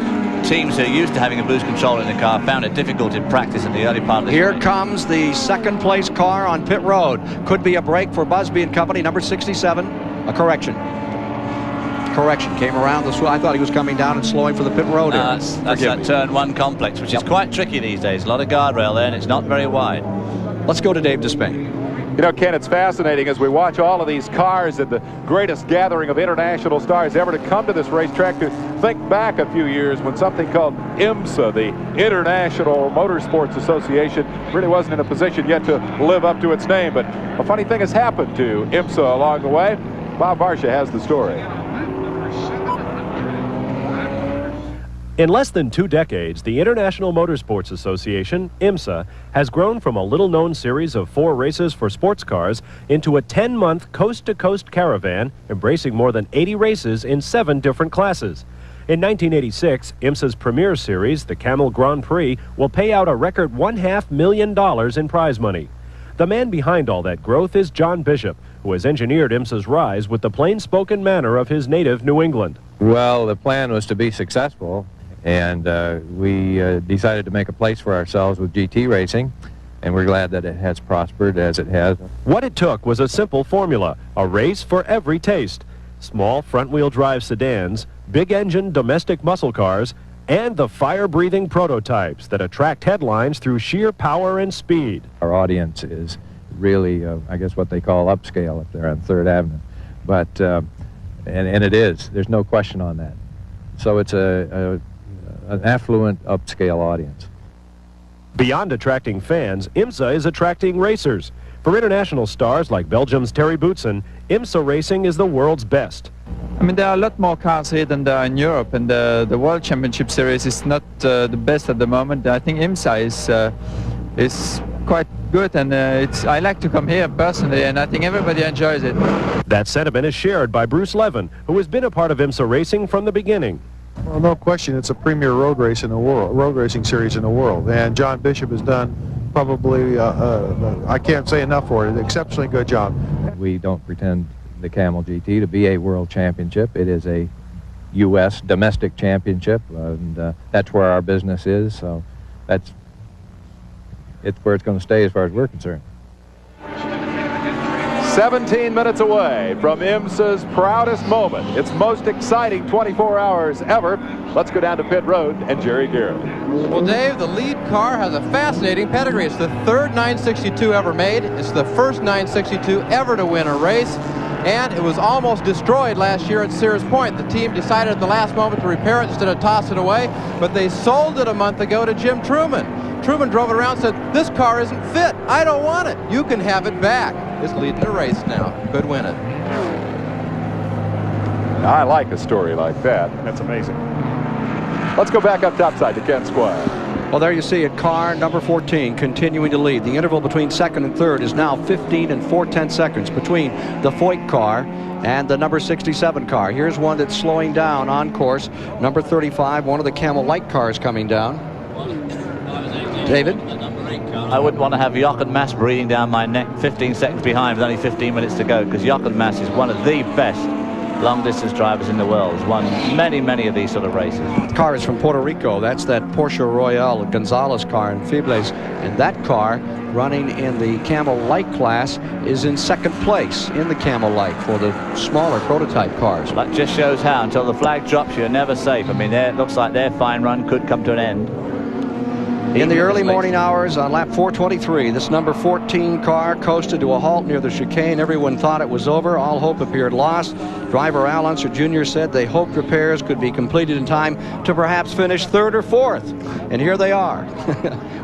teams who are used to having a boost control in the car found it difficult in practice in the early part of this Here race. comes the second place car on pit road. Could be a break for Busby and company, number 67. A correction. Came around the I thought he was coming down and slowing for the pit road. That's that turn 1 complex, which is quite tricky these days. A lot of guardrail there, and it's not very wide. Let's go to Dave Despain. You know, Ken, it's fascinating as we watch all of these cars and the greatest gathering of international stars ever to come to this racetrack to think back a few years when something called IMSA, the International Motorsports Association, really wasn't in a position yet to live up to its name. But a funny thing has happened to IMSA along the way. Bob Varsha has the story. In less than 2 decades, the International Motorsports Association, IMSA, has grown from a little-known series of 4 races for sports cars into a 10-month coast-to-coast caravan embracing more than 80 races in 7 different classes. In 1986, IMSA's premier series, the Camel Grand Prix, will pay out a record $500 million in prize money. The man behind all that growth is John Bishop, who has engineered IMSA's rise with the plain-spoken manner of his native New England. Well, the plan was to be successful. And we decided to make a place for ourselves with GT racing, and we're glad that it has prospered as it has. What it took was a simple formula, a race for every taste. Small front-wheel drive sedans, big-engine domestic muscle cars, and the fire-breathing prototypes that attract headlines through sheer power and speed. Our audience is really, I guess, what they call upscale up there on 3rd Avenue. But, and it is. There's no question on that. So it's an affluent, upscale audience. Beyond attracting fans, IMSA is attracting racers. For international stars like Belgium's Terry Boutsen, IMSA racing is the world's best. I mean, there are a lot more cars here than there are in Europe, and the World Championship Series is not the best at the moment. I think IMSA is quite good, and I like to come here personally, and I think everybody enjoys it. That sentiment is shared by Bruce Levin, who has been a part of IMSA racing from the beginning. Well, no question, it's a premier road race in the world, road racing series in the world, and John Bishop has done probably, I can't say enough for it, exceptionally good job. We don't pretend the Camel GT to be a world championship. It is a U.S. domestic championship, and that's where our business is, so it's where it's going to stay as far as we're concerned. 17 minutes away from IMSA's proudest moment. Its most exciting 24 hours ever. Let's go down to pit road and Jerry Garrett. Well, Dave, the lead car has a fascinating pedigree. It's the 3rd 962 ever made. It's the first 962 ever to win a race. And it was almost destroyed last year at Sears Point. The team decided at the last moment to repair it instead of toss it away, but they sold it a month ago to Jim Truman. Truman drove it around and said, "This car isn't fit. I don't want it. You can have it back." It's leading the race now. Could win it. I like a story like that. That's amazing. Let's go back up topside to Ken Squire. Well, there you see it, car number 14 continuing to lead. The interval between 2nd and 3rd is now 15 and 4/10 seconds between the Foyt car and the number 67 car. Here's one that's slowing down on course. Number 35, one of the Camel Light cars coming down. David? I wouldn't want to have Jochen Mass breathing down my neck 15 seconds behind with only 15 minutes to go, because Jochen Mass is one of the best long-distance drivers in the world. Has won many of these sort of races. The car is from Puerto Rico. That's that Porsche Royale Gonzalez car in Febles. And that car, running in the Camel Light class, is in second place in the Camel Light for the smaller prototype cars. Well, that just shows how, until the flag drops, you're never safe. I mean, it looks like their fine run could come to an end. In the early morning hours on lap 423, this number 14 car coasted to a halt near the chicane. Everyone thought it was over. All hope appeared lost. Driver Al Unser Jr. said they hoped repairs could be completed in time to perhaps finish third or fourth. And here they are.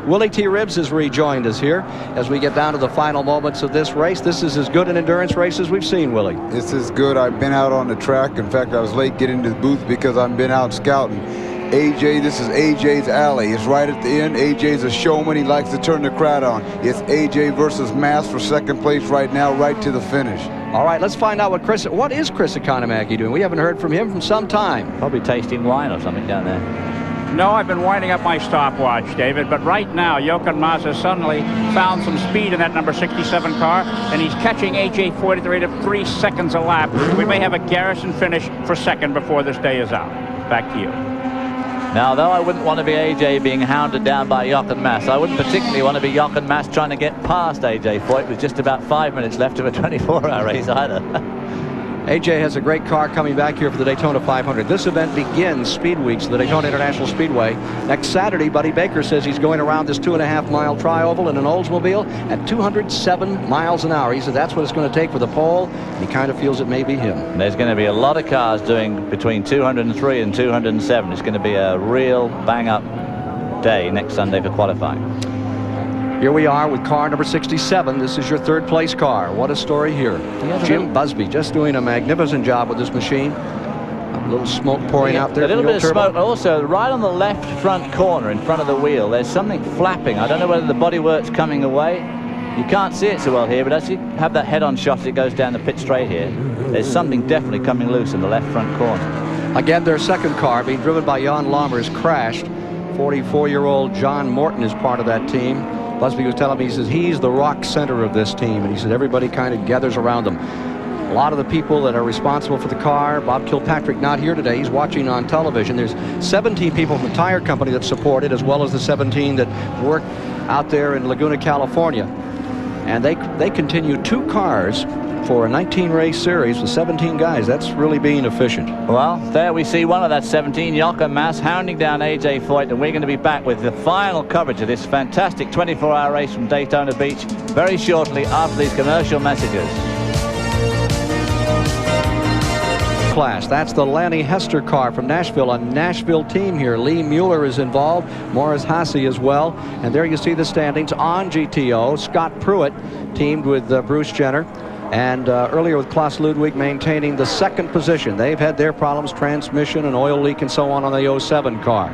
Willie T. Ribbs has rejoined us here as we get down to the final moments of this race. This is as good an endurance race as we've seen, Willie. This is good. I've been out on the track. In fact, I was late getting to the booth because I've been out scouting. AJ, this is AJ's alley. It's right at the end. AJ's a showman. He likes to turn the crowd on. It's AJ versus Mass for second place right now, right to the finish. All right, let's find out what is Chris Economaki doing? We haven't heard from him from some time. Probably tasting wine or something down there. No, I've been winding up my stopwatch, David, but right now, Jochen Mass has suddenly found some speed in that number 67 car, and he's catching AJ Foyt at the rate of 3 seconds a lap. We may have a Garrison finish for second before this day is out. Back to you. Now, though I wouldn't want to be AJ being hounded down by Jochen Mass, I wouldn't particularly want to be Jochen Mass trying to get past AJ Foyt with just about 5 minutes left of a 24-hour race either. AJ has a great car coming back here for the Daytona 500. This event begins Speed Weeks, the Daytona International Speedway. Next Saturday, Buddy Baker says he's going around this 2.5-mile tri-oval in an Oldsmobile at 207 miles an hour. He said that's what it's going to take for the pole. He kind of feels it may be him. And there's going to be a lot of cars doing between 203 and 207. It's going to be a real bang-up day next Sunday for qualifying. Here we are with car number 67. This is your third place car. What a story here. Jim Busby just doing a magnificent job with this machine. A little smoke pouring out there. A little bit of smoke. Also, right on the left front corner in front of the wheel, there's something flapping. I don't know whether the bodywork's coming away. You can't see it so well here, but as you have that head-on shot as it goes down the pit straight here, there's something definitely coming loose in the left front corner. Again, their second car, being driven by Jan Lammers, crashed. 44-year-old John Morton is part of that team. Busby was telling me, he says, he's the rock center of this team. And he said, everybody kind of gathers around him. A lot of the people that are responsible for the car, Bob Kilpatrick not here today, he's watching on television. There's 17 people from the tire company that support it, as well as the 17 that work out there in Laguna, California. And they continue 2 cars for a 19-race series with 17 guys. That's really being efficient. Well, there we see one of that 17, Jochen Mass, hounding down AJ Foyt, and we're going to be back with the final coverage of this fantastic 24-hour race from Daytona Beach very shortly after these commercial messages. Class. That's the Lanny Hester car from Nashville, a Nashville team here. Lee Mueller is involved, Morris Hasse as well. And there you see the standings on GTO. Scott Pruitt teamed with Bruce Jenner. And earlier with Klaus Ludwig maintaining the second position. They've had their problems, transmission and oil leak and so on the 07 car.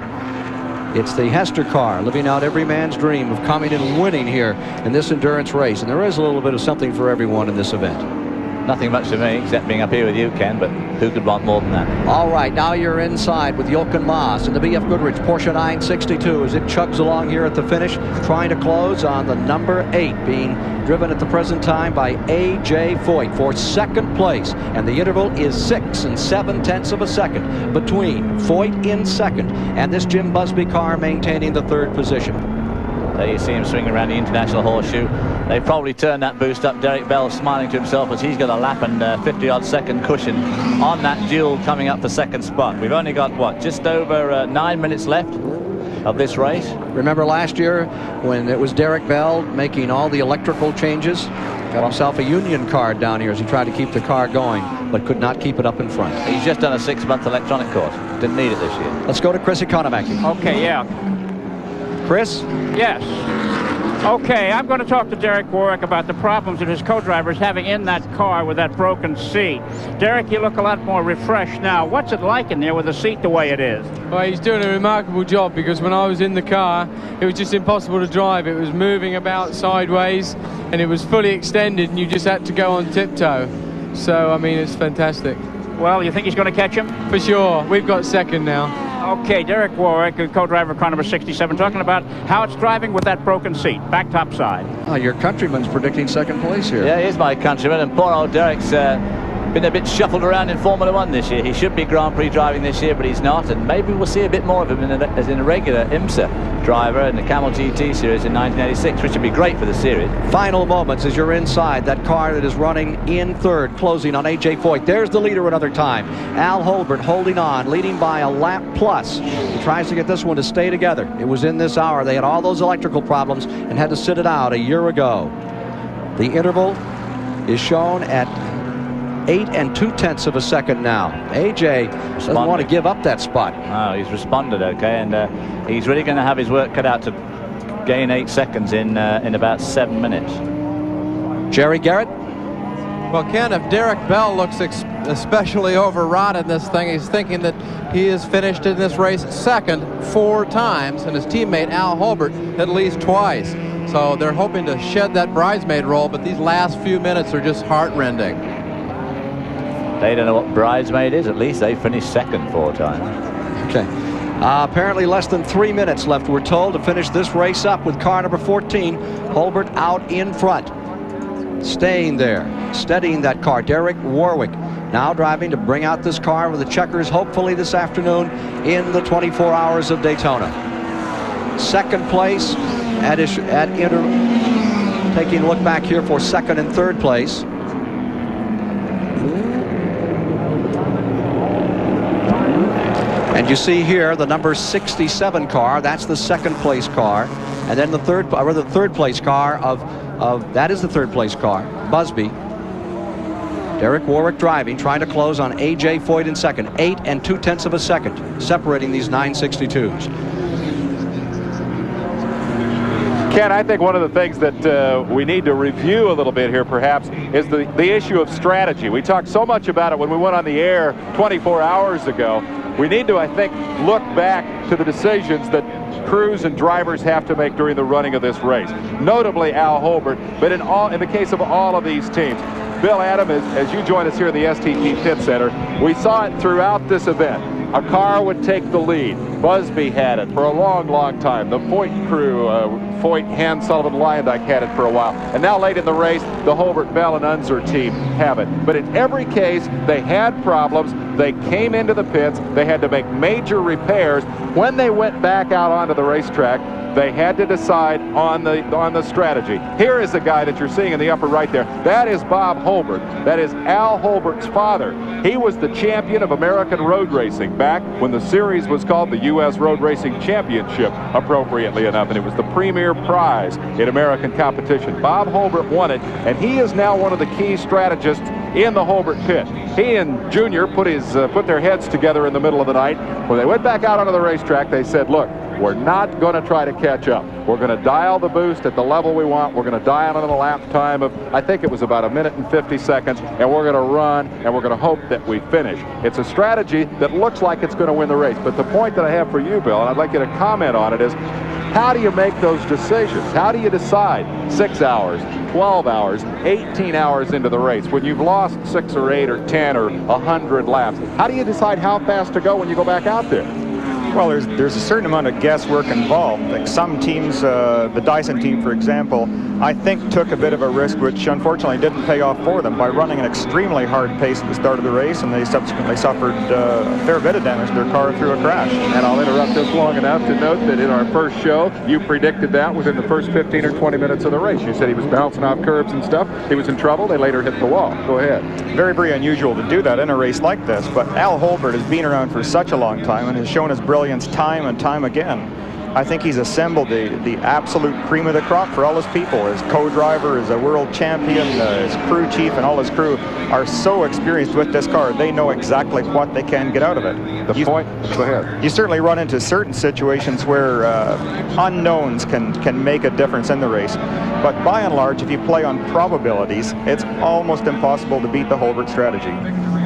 It's the Hester car living out every man's dream of coming and winning here in this endurance race. And there is a little bit of something for everyone in this event. Nothing much to me, except being up here with you, Ken, but who could want more than that? All right, now you're inside with Jochen Mass in the BF Goodrich Porsche 962 as it chugs along here at the finish, trying to close on the number 8, being driven at the present time by AJ Foyt for second place. And the interval is 6 7/10 of a second between Foyt in second and this Jim Busby car maintaining the third position. There you see him swinging around the International Horseshoe. They probably turned that boost up. Derek Bell smiling to himself as he's got a lap and 50-odd second cushion on that duel coming up for second spot. We've only got, what, just over 9 minutes left of this race. Remember last year when it was Derek Bell making all the electrical changes? Got himself a union card down here as he tried to keep the car going, but could not keep it up in front. He's just done a 6-month electronic course. Didn't need it this year. Let's go to Chris Economaki. Okay, yeah. Chris? Yes. Okay, I'm going to talk to Derek Warwick about the problems that his co-driver is having in that car with that broken seat. Derek, you look a lot more refreshed now. What's it like in there with the seat the way it is? Well, he's doing a remarkable job, because when I was in the car, it was just impossible to drive. It was moving about sideways, and it was fully extended, and you just had to go on tiptoe. So, I mean, it's fantastic. Well, you think he's going to catch him? For sure. We've got second now. Okay, Derek Warwick, co-driver of car number 67, talking about how it's driving with that broken seat, back top side. Oh, your countryman's predicting second place here. Yeah, he is my countryman, and poor old Derek's been a bit shuffled around in Formula One this year. He should be Grand Prix driving this year, but he's not, and maybe we'll see a bit more of him as in a regular IMSA driver in the Camel GT series in 1986, which would be great for the series. Final moments as you're inside that car that is running in third, closing on A.J. Foyt. There's the leader another time. Al Holbert holding on, leading by a lap plus. He tries to get this one to stay together. It was in this hour. They had all those electrical problems and had to sit it out a year ago. The interval is shown at 8 2/10 of a second now. AJ doesn't want to give up that spot. No, he's responded okay, and he's really going to have his work cut out to gain 8 seconds in about 7 minutes. Jerry Garrett? Well, Ken, if Derek Bell looks especially overwrought in this thing, he's thinking that he has finished in this race second 4 times, and his teammate Al Holbert at least twice. So they're hoping to shed that bridesmaid role, but these last few minutes are just heart-rending. They don't know what bridesmaid is. At least they finished second 4 times. Okay. Apparently less than 3 minutes left, we're told, to finish this race up with car number 14. Holbert out in front. Staying there, steadying that car. Derek Warwick now driving to bring out this car with the checkers, hopefully this afternoon in the 24 hours of Daytona. Second place taking a look back here for second and third place. And you see here the number 67 car, that's the second place car. And then the third place car that is the third place car, Busby. Derek Warwick driving, trying to close on A.J. Foyt in second. 8 2/10 of a second, separating these 962s. Ken, I think one of the things that we need to review a little bit here, perhaps, is the issue of strategy. We talked so much about it when we went on the air 24 hours ago. We need to, I think, look back to the decisions that crews and drivers have to make during the running of this race. Notably Al Holbert, but in the case of all of these teams. Bill Adam, as you join us here in the STP Pit Center, we saw it throughout this event. A car would take the lead. Busby had it for a long, long time. The Foyt crew, Foyt, Hand, Sullivan, Lyondike had it for a while. And now late in the race, the Holbert, Bell, and Unser team have it. But in every case, they had problems. They came into the pits. They had to make major repairs. When they went back out onto the racetrack, they had to decide on the strategy. Here is the guy that you're seeing in the upper right there. That is Bob Holbert. That is Al Holbert's father. He was the champion of American road racing back when the series was called the U.S. Road Racing Championship, appropriately enough, and it was the premier prize in American competition. Bob Holbert won it, and he is now one of the key strategists in the Holbert pit. He and Junior put their heads together in the middle of the night. When they went back out onto the racetrack, they said, look, we're not going to try to catch up. We're going to dial the boost at the level we want. We're going to dial in a lap time of, I think it was about 1 minute and 50 seconds, and we're going to run, and we're going to hope that we finish. It's a strategy that looks like it's going to win the race. But the point that I have for you, Bill, and I'd like you to comment on it, is how do you make those decisions? How do you decide 6 hours, 12 hours, 18 hours into the race when you've lost 6 or 8 or 10 or 100 laps? How do you decide how fast to go when you go back out there? Well, there's a certain amount of guesswork involved. Like some teams, the Dyson team, for example, I think took a bit of a risk, which unfortunately didn't pay off for them by running an extremely hard pace at the start of the race, and they subsequently suffered a fair bit of damage to their car through a crash. And I'll interrupt just long enough to note that in our first show, you predicted that within the first 15 or 20 minutes of the race. You said he was bouncing off curbs and stuff. He was in trouble. They later hit the wall. Go ahead. Very, very unusual to do that in a race like this, but Al Holbert has been around for such a long time and has shown his brilliance time and time again. I think he's assembled the absolute cream of the crop for all his people. His co-driver is a world champion, his crew chief and all his crew are so experienced with this car, they know exactly what they can get out of it. Go ahead. You certainly run into certain situations where unknowns can make a difference in the race, but by and large, if you play on probabilities, it's almost impossible to beat the Holbert strategy.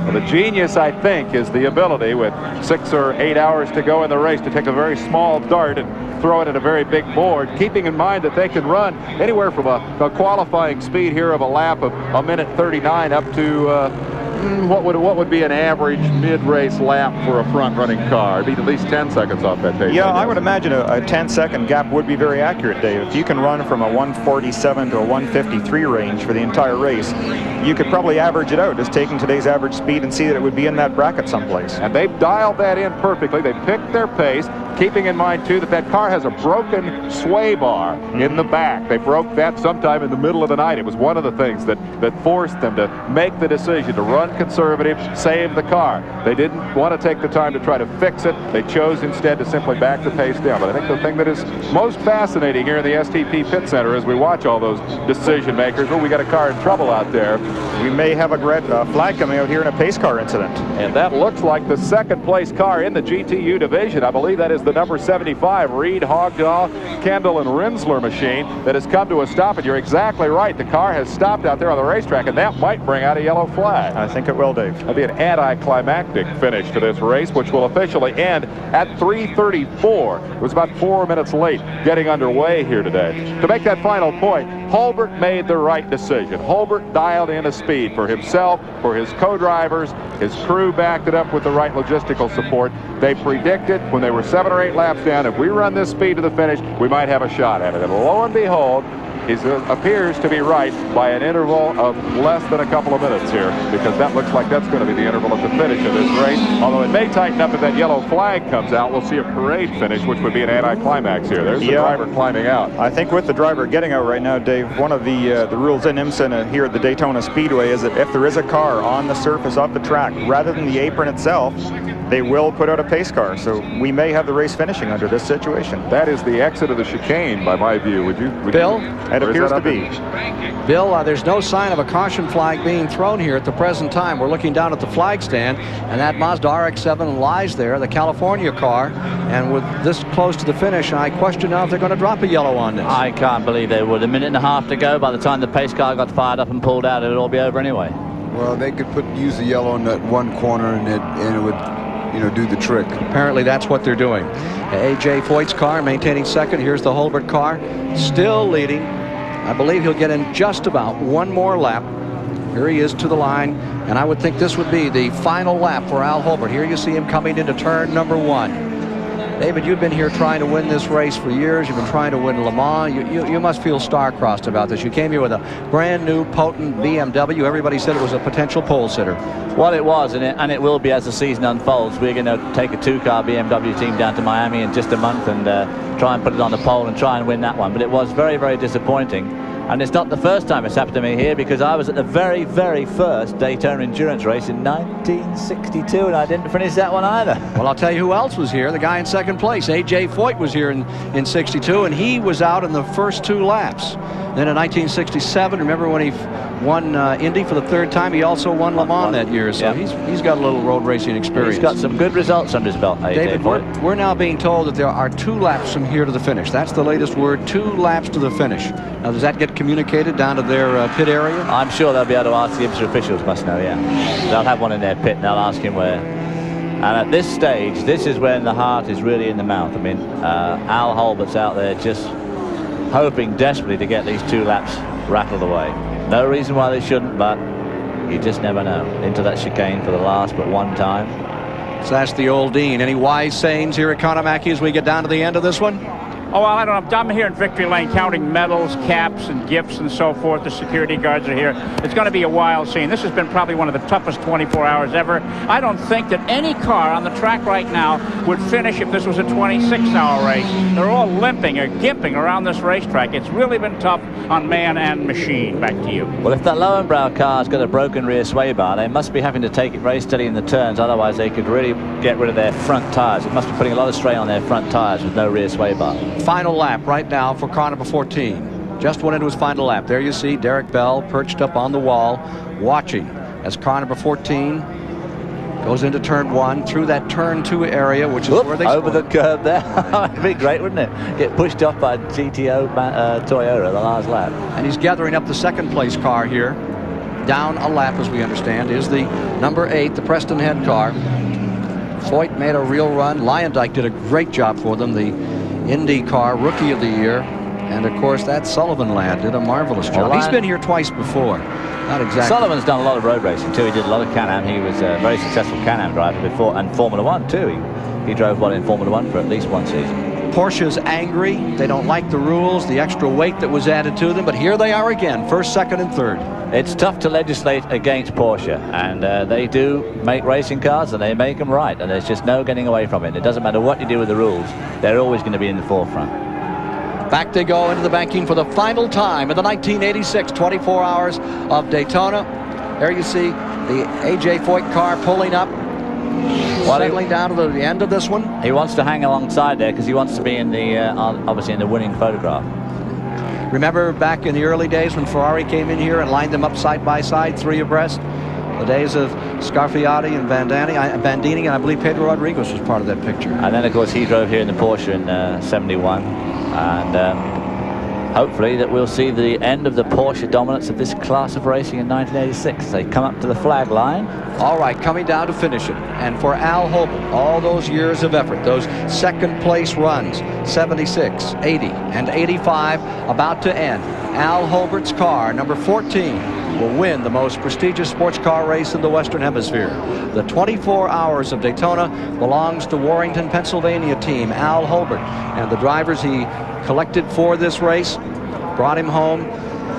Well, the genius, I think, is the ability with 6 or 8 hours to go in the race to take a very small dart and throw it at a very big board, keeping in mind that they can run anywhere from a qualifying speed here of a lap of 1 minute 39 up to What would be an average mid-race lap for a front-running car? It'd be at least 10 seconds off that pace. Yeah, I would imagine a 10-second gap would be very accurate, Dave. If you can run from a 147 to a 153 range for the entire race, you could probably average it out, just taking today's average speed and see that it would be in that bracket someplace. And they've dialed that in perfectly. They picked their pace, keeping in mind, too, that car has a broken sway bar in the back. They broke that sometime in the middle of the night. It was one of the things that forced them to make the decision to run conservative, save the car. They didn't want to take the time to try to fix it. They chose instead to simply back the pace down. But I think the thing that is most fascinating here in the STP Pit Center as we watch all those decision makers, well, we got a car in trouble out there. We may have a red flag coming out here in a pace car incident. And that looks like the second place car in the GTU division. I believe that is the number 75 Reed, Hogdahl, Kendall, and Rinsler machine that has come to a stop. And you're exactly right. The car has stopped out there on the racetrack, and that might bring out a yellow flag. I think it will, Dave. That'll be an anticlimactic finish to this race, which will officially end at 3:34. It was about 4 minutes late getting underway here today. To make that final point, Hulbert made the right decision. Hulbert dialed in a speed for himself, for his co-drivers. His crew backed it up with the right logistical support. They predicted when they were 7 or 8 laps down, if we run this speed to the finish, we might have a shot at it. And lo and behold, he appears to be right by an interval of less than a couple of minutes here, because that looks like that's going to be the interval at the finish of this race. Although it may tighten up if that yellow flag comes out. We'll see a parade finish, which would be an anticlimax here. There's the driver climbing out. I think with the driver getting out right now, Dave, one of the rules in IMSA here at the Daytona Speedway is that if there is a car on the surface of the track, rather than the apron itself, they will put out a pace car. So we may have the race finishing under this situation. That is the exit of the chicane, by my view. Would you Bill? It appears to be. Bill, there's no sign of a caution flag being thrown here at the present time. We're looking down at the flag stand, and that Mazda RX-7 lies there, the California car, and with this close to the finish, I question now if they're going to drop a yellow on this. I can't believe they would. A minute and a half to go. By the time the pace car got fired up and pulled out, it would all be over anyway. Well, they could use the yellow in that one corner, and it would, do the trick. Apparently that's what they're doing. A.J. Foyt's car maintaining second. Here's the Hulbert car, still leading. I believe he'll get in just about one more lap. Here he is to the line, and I would think this would be the final lap for Al Hulbert. Here you see him coming into turn number 1. David, you've been here trying to win this race for years. You've been trying to win Le Mans. You must feel star-crossed about this. You came here with a brand new, potent BMW. Everybody said it was a potential pole sitter. Well, it was, and it will be as the season unfolds. We're going to take a 2-car BMW team down to Miami in just a month and try and put it on the pole and try and win that one. But it was very, very disappointing. And it's not the first time it's happened to me here, because I was at the very, very first Daytona endurance race in 1962, and I didn't finish that one either. Well, I'll tell you who else was here. The guy in second place, A.J. Foyt, was here in 62, and he was out in the first 2 laps. Then in 1967, remember when he won Indy for the 3rd time? He also won Le Mans that year, so he's got a little road racing experience. He's got some good results under his belt, David, we're now being told that there are 2 laps from here to the finish. That's the latest word, 2 laps to the finish. Now, does that get communicated down to their pit area? I'm sure they'll be able to ask the IMSA officials, must know, They'll have one in their pit, and they'll ask him where. And at this stage, this is when the heart is really in the mouth. I mean, Al Hulbert's out there just hoping desperately to get these 2 laps rattled away. No reason why they shouldn't, but you just never know. Into that chicane for the last but one time. So that's the old Dean. Any wise sayings here at Kanamaki as we get down to the end of this one? Oh, well, I don't know. I'm here in Victory Lane counting medals, caps, and gifts and so forth. The security guards are here. It's going to be a wild scene. This has been probably one of the toughest 24 hours ever. I don't think that any car on the track right now would finish if this was a 26-hour race. They're all limping or gimping around this racetrack. It's really been tough on man and machine. Back to you. Well, if that Lowenbrow car's got a broken rear sway bar, they must be having to take it very steady in the turns. Otherwise, they could really get rid of their front tires. It must be putting a lot of strain on their front tires with no rear sway bar. Final lap right now for car number 14. Just went into his final lap. There you see Derek Bell perched up on the wall watching as car number 14 goes into turn 1 through that turn 2 area, which is where they over the curb there. It'd be great, wouldn't it? Get pushed off by GTO Toyota the last lap. And he's gathering up the second place car here. Down a lap, as we understand, is the number 8, the Preston Head car. Foyt made a real run. Lyondike did a great job for them. The Indy car, Rookie of the Year. And, of course, that Sullivan lad did a marvelous job. Well, He's been here twice before. Not exactly. Sullivan's done a lot of road racing, too. He did a lot of Can-Am. He was a very successful Can-Am driver before, and Formula One, too. He drove one in Formula One for at least one season. Porsche's angry. They don't like the rules, the extra weight that was added to them, but here they are again, first, second, and third. It's tough to legislate against Porsche, and they do make racing cars, and they make them right, and there's just no getting away from it. It doesn't matter what you do with the rules, they're always going to be in the forefront. Back they go into the banking for the final time in the 1986 24 Hours of Daytona. There you see the A.J. Foyt car pulling up. Settling down to the end of this one. He wants to hang alongside there because he wants to be in the obviously in the winning photograph. Remember back in the early days when Ferrari came in here and lined them up side by side, 3 abreast? The days of Scarfiotti and Bandini, and I believe Pedro Rodriguez was part of that picture. And then, of course, he drove here in the Porsche in 71. And hopefully that we'll see the end of the Porsche dominance of this class of racing in 1986. They come up to the flag line. All right, coming down to finish it. And for Al Holbert, all those years of effort, those second place runs, 76, 80, and 85, about to end. Al Holbert's car, number 14, will win the most prestigious sports car race in the Western Hemisphere. The 24 Hours of Daytona belongs to Warrington, Pennsylvania team, Al Holbert. And the drivers he collected for this race brought him home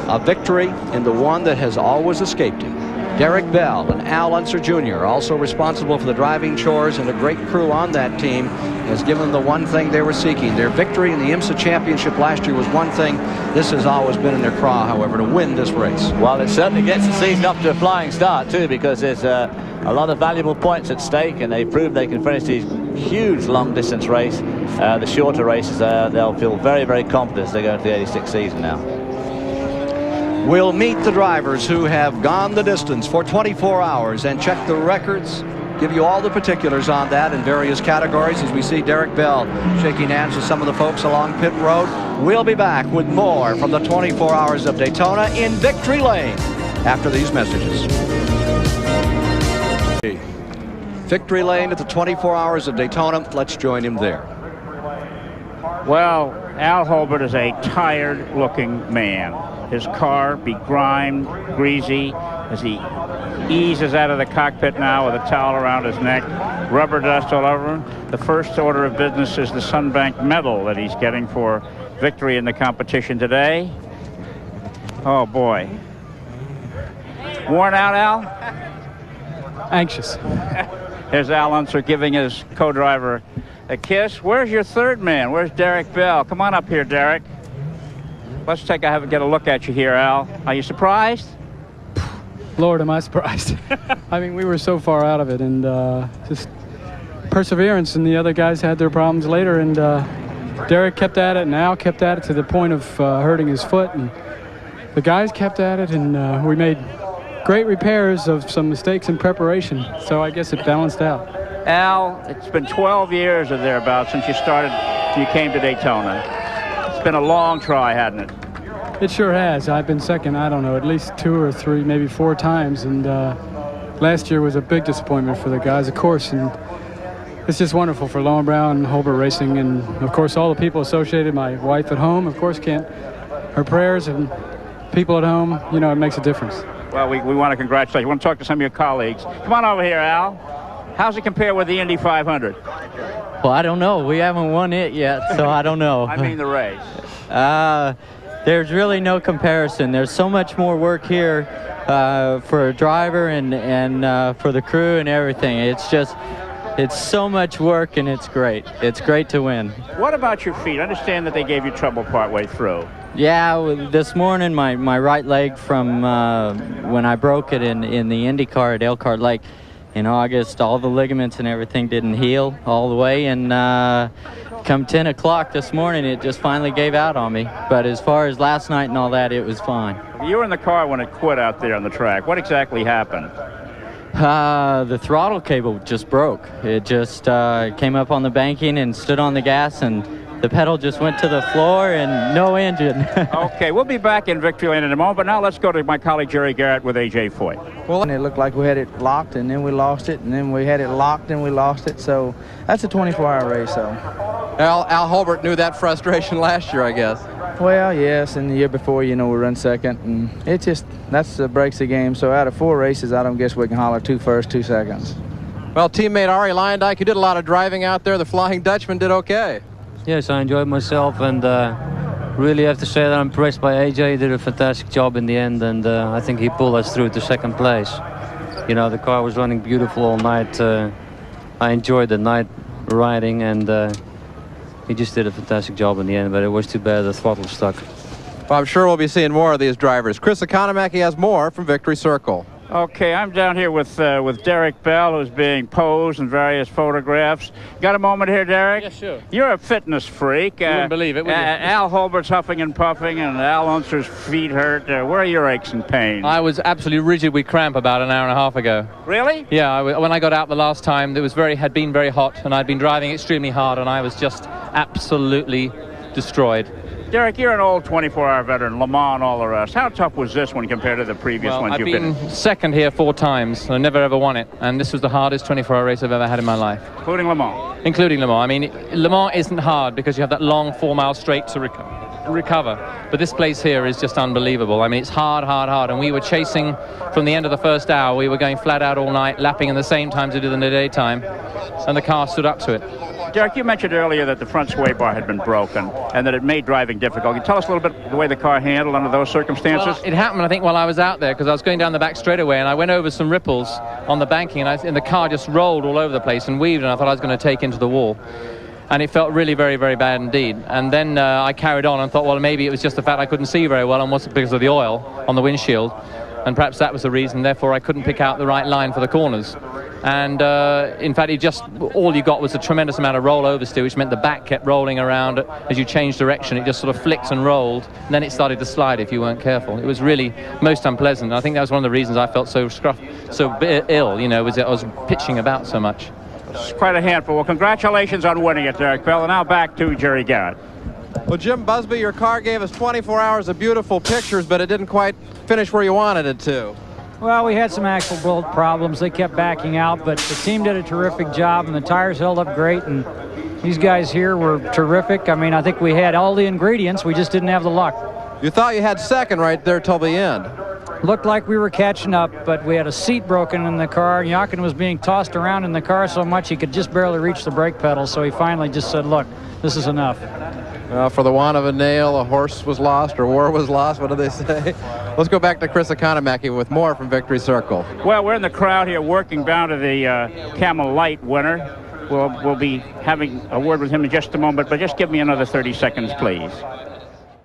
a victory in the one that has always escaped him. Derek Bell and Al Unser Jr., also responsible for the driving chores, and a great crew on that team, has given them the one thing they were seeking. Their victory in the IMSA championship last year was one thing. This has always been in their craw, however, to win this race. Well, it certainly gets the season up to a flying start, too, because there's a lot of valuable points at stake, and they proved they can finish these huge long-distance race. The shorter races, they'll feel very, very confident as they go into the 86 season now. We'll meet the drivers who have gone the distance for 24 hours and check the records, give you all the particulars on that in various categories as we see Derek Bell shaking hands with some of the folks along pit road. We'll be back with more from the 24 Hours of Daytona in Victory Lane after these messages. Victory Lane at the 24 Hours of Daytona. Let's join him there. Well, Al Holbert is a tired-looking man. His car begrimed, greasy, as he eases out of the cockpit now with a towel around his neck, rubber dust all over him. The first order of business is the Sunbank medal that he's getting for victory in the competition today. Oh, boy. Worn out, Al? Anxious. Here's Al Unser giving his co-driver a kiss. Where's your third man? Where's Derek Bell? Come on up here, Derek. Let's get a look at you here, Al. Are you surprised? Lord, am I surprised. I mean, we were so far out of it, and just perseverance, and the other guys had their problems later, and Derek kept at it, and Al kept at it to the point of hurting his foot, and the guys kept at it, and we made great repairs of some mistakes in preparation, so I guess it balanced out. Al, it's been 12 years or thereabouts since you came to Daytona. It's been a long try, hasn't it? It sure has. I've been second, I don't know, at least 2 or 3, maybe 4 times, and last year was a big disappointment for the guys, of course, and it's just wonderful for Lowenbrow and Holbert Racing, and of course all the people associated, my wife at home, of course, her prayers and people at home, you know, it makes a difference. Well, we want to congratulate you. We want to talk to some of your colleagues. Come on over here, Al. How's it compare with the Indy 500? Well, I don't know. We haven't won it yet, so I don't know. I mean the race. There's really no comparison. There's so much more work here for a driver and for the crew and everything. It's so much work, and it's great. It's great to win. What about your feet? I understand that they gave you trouble partway through. Yeah, this morning my right leg from when I broke it in the IndyCar at Elkhart Lake in August, all the ligaments and everything didn't heal all the way, and come 10 o'clock this morning it just finally gave out on me. But as far as last night and all that, it was fine. You were in the car when it quit out there on the track. What exactly happened? The throttle cable just broke. It just came up on the banking and stood on the gas, and the pedal just went to the floor and no engine. Okay, we'll be back in Victory Lane in a moment, but now let's go to my colleague Jerry Garrett with A.J. Foyt. Well, and it looked like we had it locked, and then we lost it, and then we had it locked, and we lost it. So that's a 24-hour race, so. Al Holbert knew that frustration last year, I guess. Well, yes, and the year before, you know, we run second, and it just, that's breaks the game. So out of 4 races, I don't guess we can holler 2 firsts, 2 seconds. Well, teammate Arie Luyendyk, you did a lot of driving out there. The Flying Dutchman did okay. Yes, I enjoyed myself, and really have to say that I'm impressed by AJ. He did a fantastic job in the end, and I think he pulled us through to 2nd place. You know, the car was running beautiful all night. I enjoyed the night riding, and he just did a fantastic job in the end, but it was too bad the throttle stuck. Well, I'm sure we'll be seeing more of these drivers. Chris Economaki has more from Victory Circle. Okay, I'm down here with Derek Bell, who's being posed in various photographs. Got a moment here, Derek? Yes, sure. You're a fitness freak. You wouldn't believe it, would you? Al Holbert's huffing and puffing, and Al Unser's feet hurt. Where are your aches and pains? I was absolutely rigid with cramp about an hour and a half ago. Really? Yeah, when I got out the last time, it was had been very hot, and I'd been driving extremely hard, and I was just absolutely destroyed. Derek, you're an old 24-hour veteran, Le Mans and all the rest. How tough was this one compared to the previous ones you've been in? I've been second here 4 times, and I never ever won it. And this was the hardest 24-hour race I've ever had in my life. Including Le Mans? Including Le Mans. I mean, Le Mans isn't hard because you have that long 4-mile straight to recover. But this place here is just unbelievable. I mean, it's hard, hard, hard. And we were chasing from the end of the first hour. We were going flat out all night, lapping in the same times we did in the daytime. And the car stood up to it. Derek, you mentioned earlier that the front sway bar had been broken and that it made driving difficult. Can you tell us a little bit the way the car handled under those circumstances? Well, it happened, I think, while I was out there, because I was going down the back straightaway, and I went over some ripples on the banking, and the car just rolled all over the place and weaved, and I thought I was going to take into the wall. And it felt really very, very bad indeed. And then I carried on and thought, well, maybe it was just the fact I couldn't see very well, and was because of the oil on the windshield. And perhaps that was the reason, therefore I couldn't pick out the right line for the corners. And in fact, all you got was a tremendous amount of roll oversteer, which meant the back kept rolling around. As you changed direction, it just sort of flicked and rolled, and then it started to slide if you weren't careful. It was really most unpleasant. And I think that was one of the reasons I felt so ill, you know, was that I was pitching about so much. It's quite a handful. Well, congratulations on winning it, Derek Bell. And now back to Jerry Garrett. Well, Jim Busby, your car gave us 24 hours of beautiful pictures, but it didn't quite finish where you wanted it to. Well, we had some axle bolt problems. They kept backing out, but the team did a terrific job, and the tires held up great, and these guys here were terrific. I mean, I think we had all the ingredients. We just didn't have the luck. You thought you had second right there till the end. Looked like we were catching up, but we had a seat broken in the car. Jochen was being tossed around in the car so much he could just barely reach the brake pedal, so he finally just said, look, this is enough. For the want of a nail, a horse was lost, or war was lost. What do they say? Let's go back to Chris Economaki with more from Victory Circle. Well, we're in the crowd here working down to the Camel Light winner. We'll be having a word with him in just a moment, but just give me another 30 seconds, please.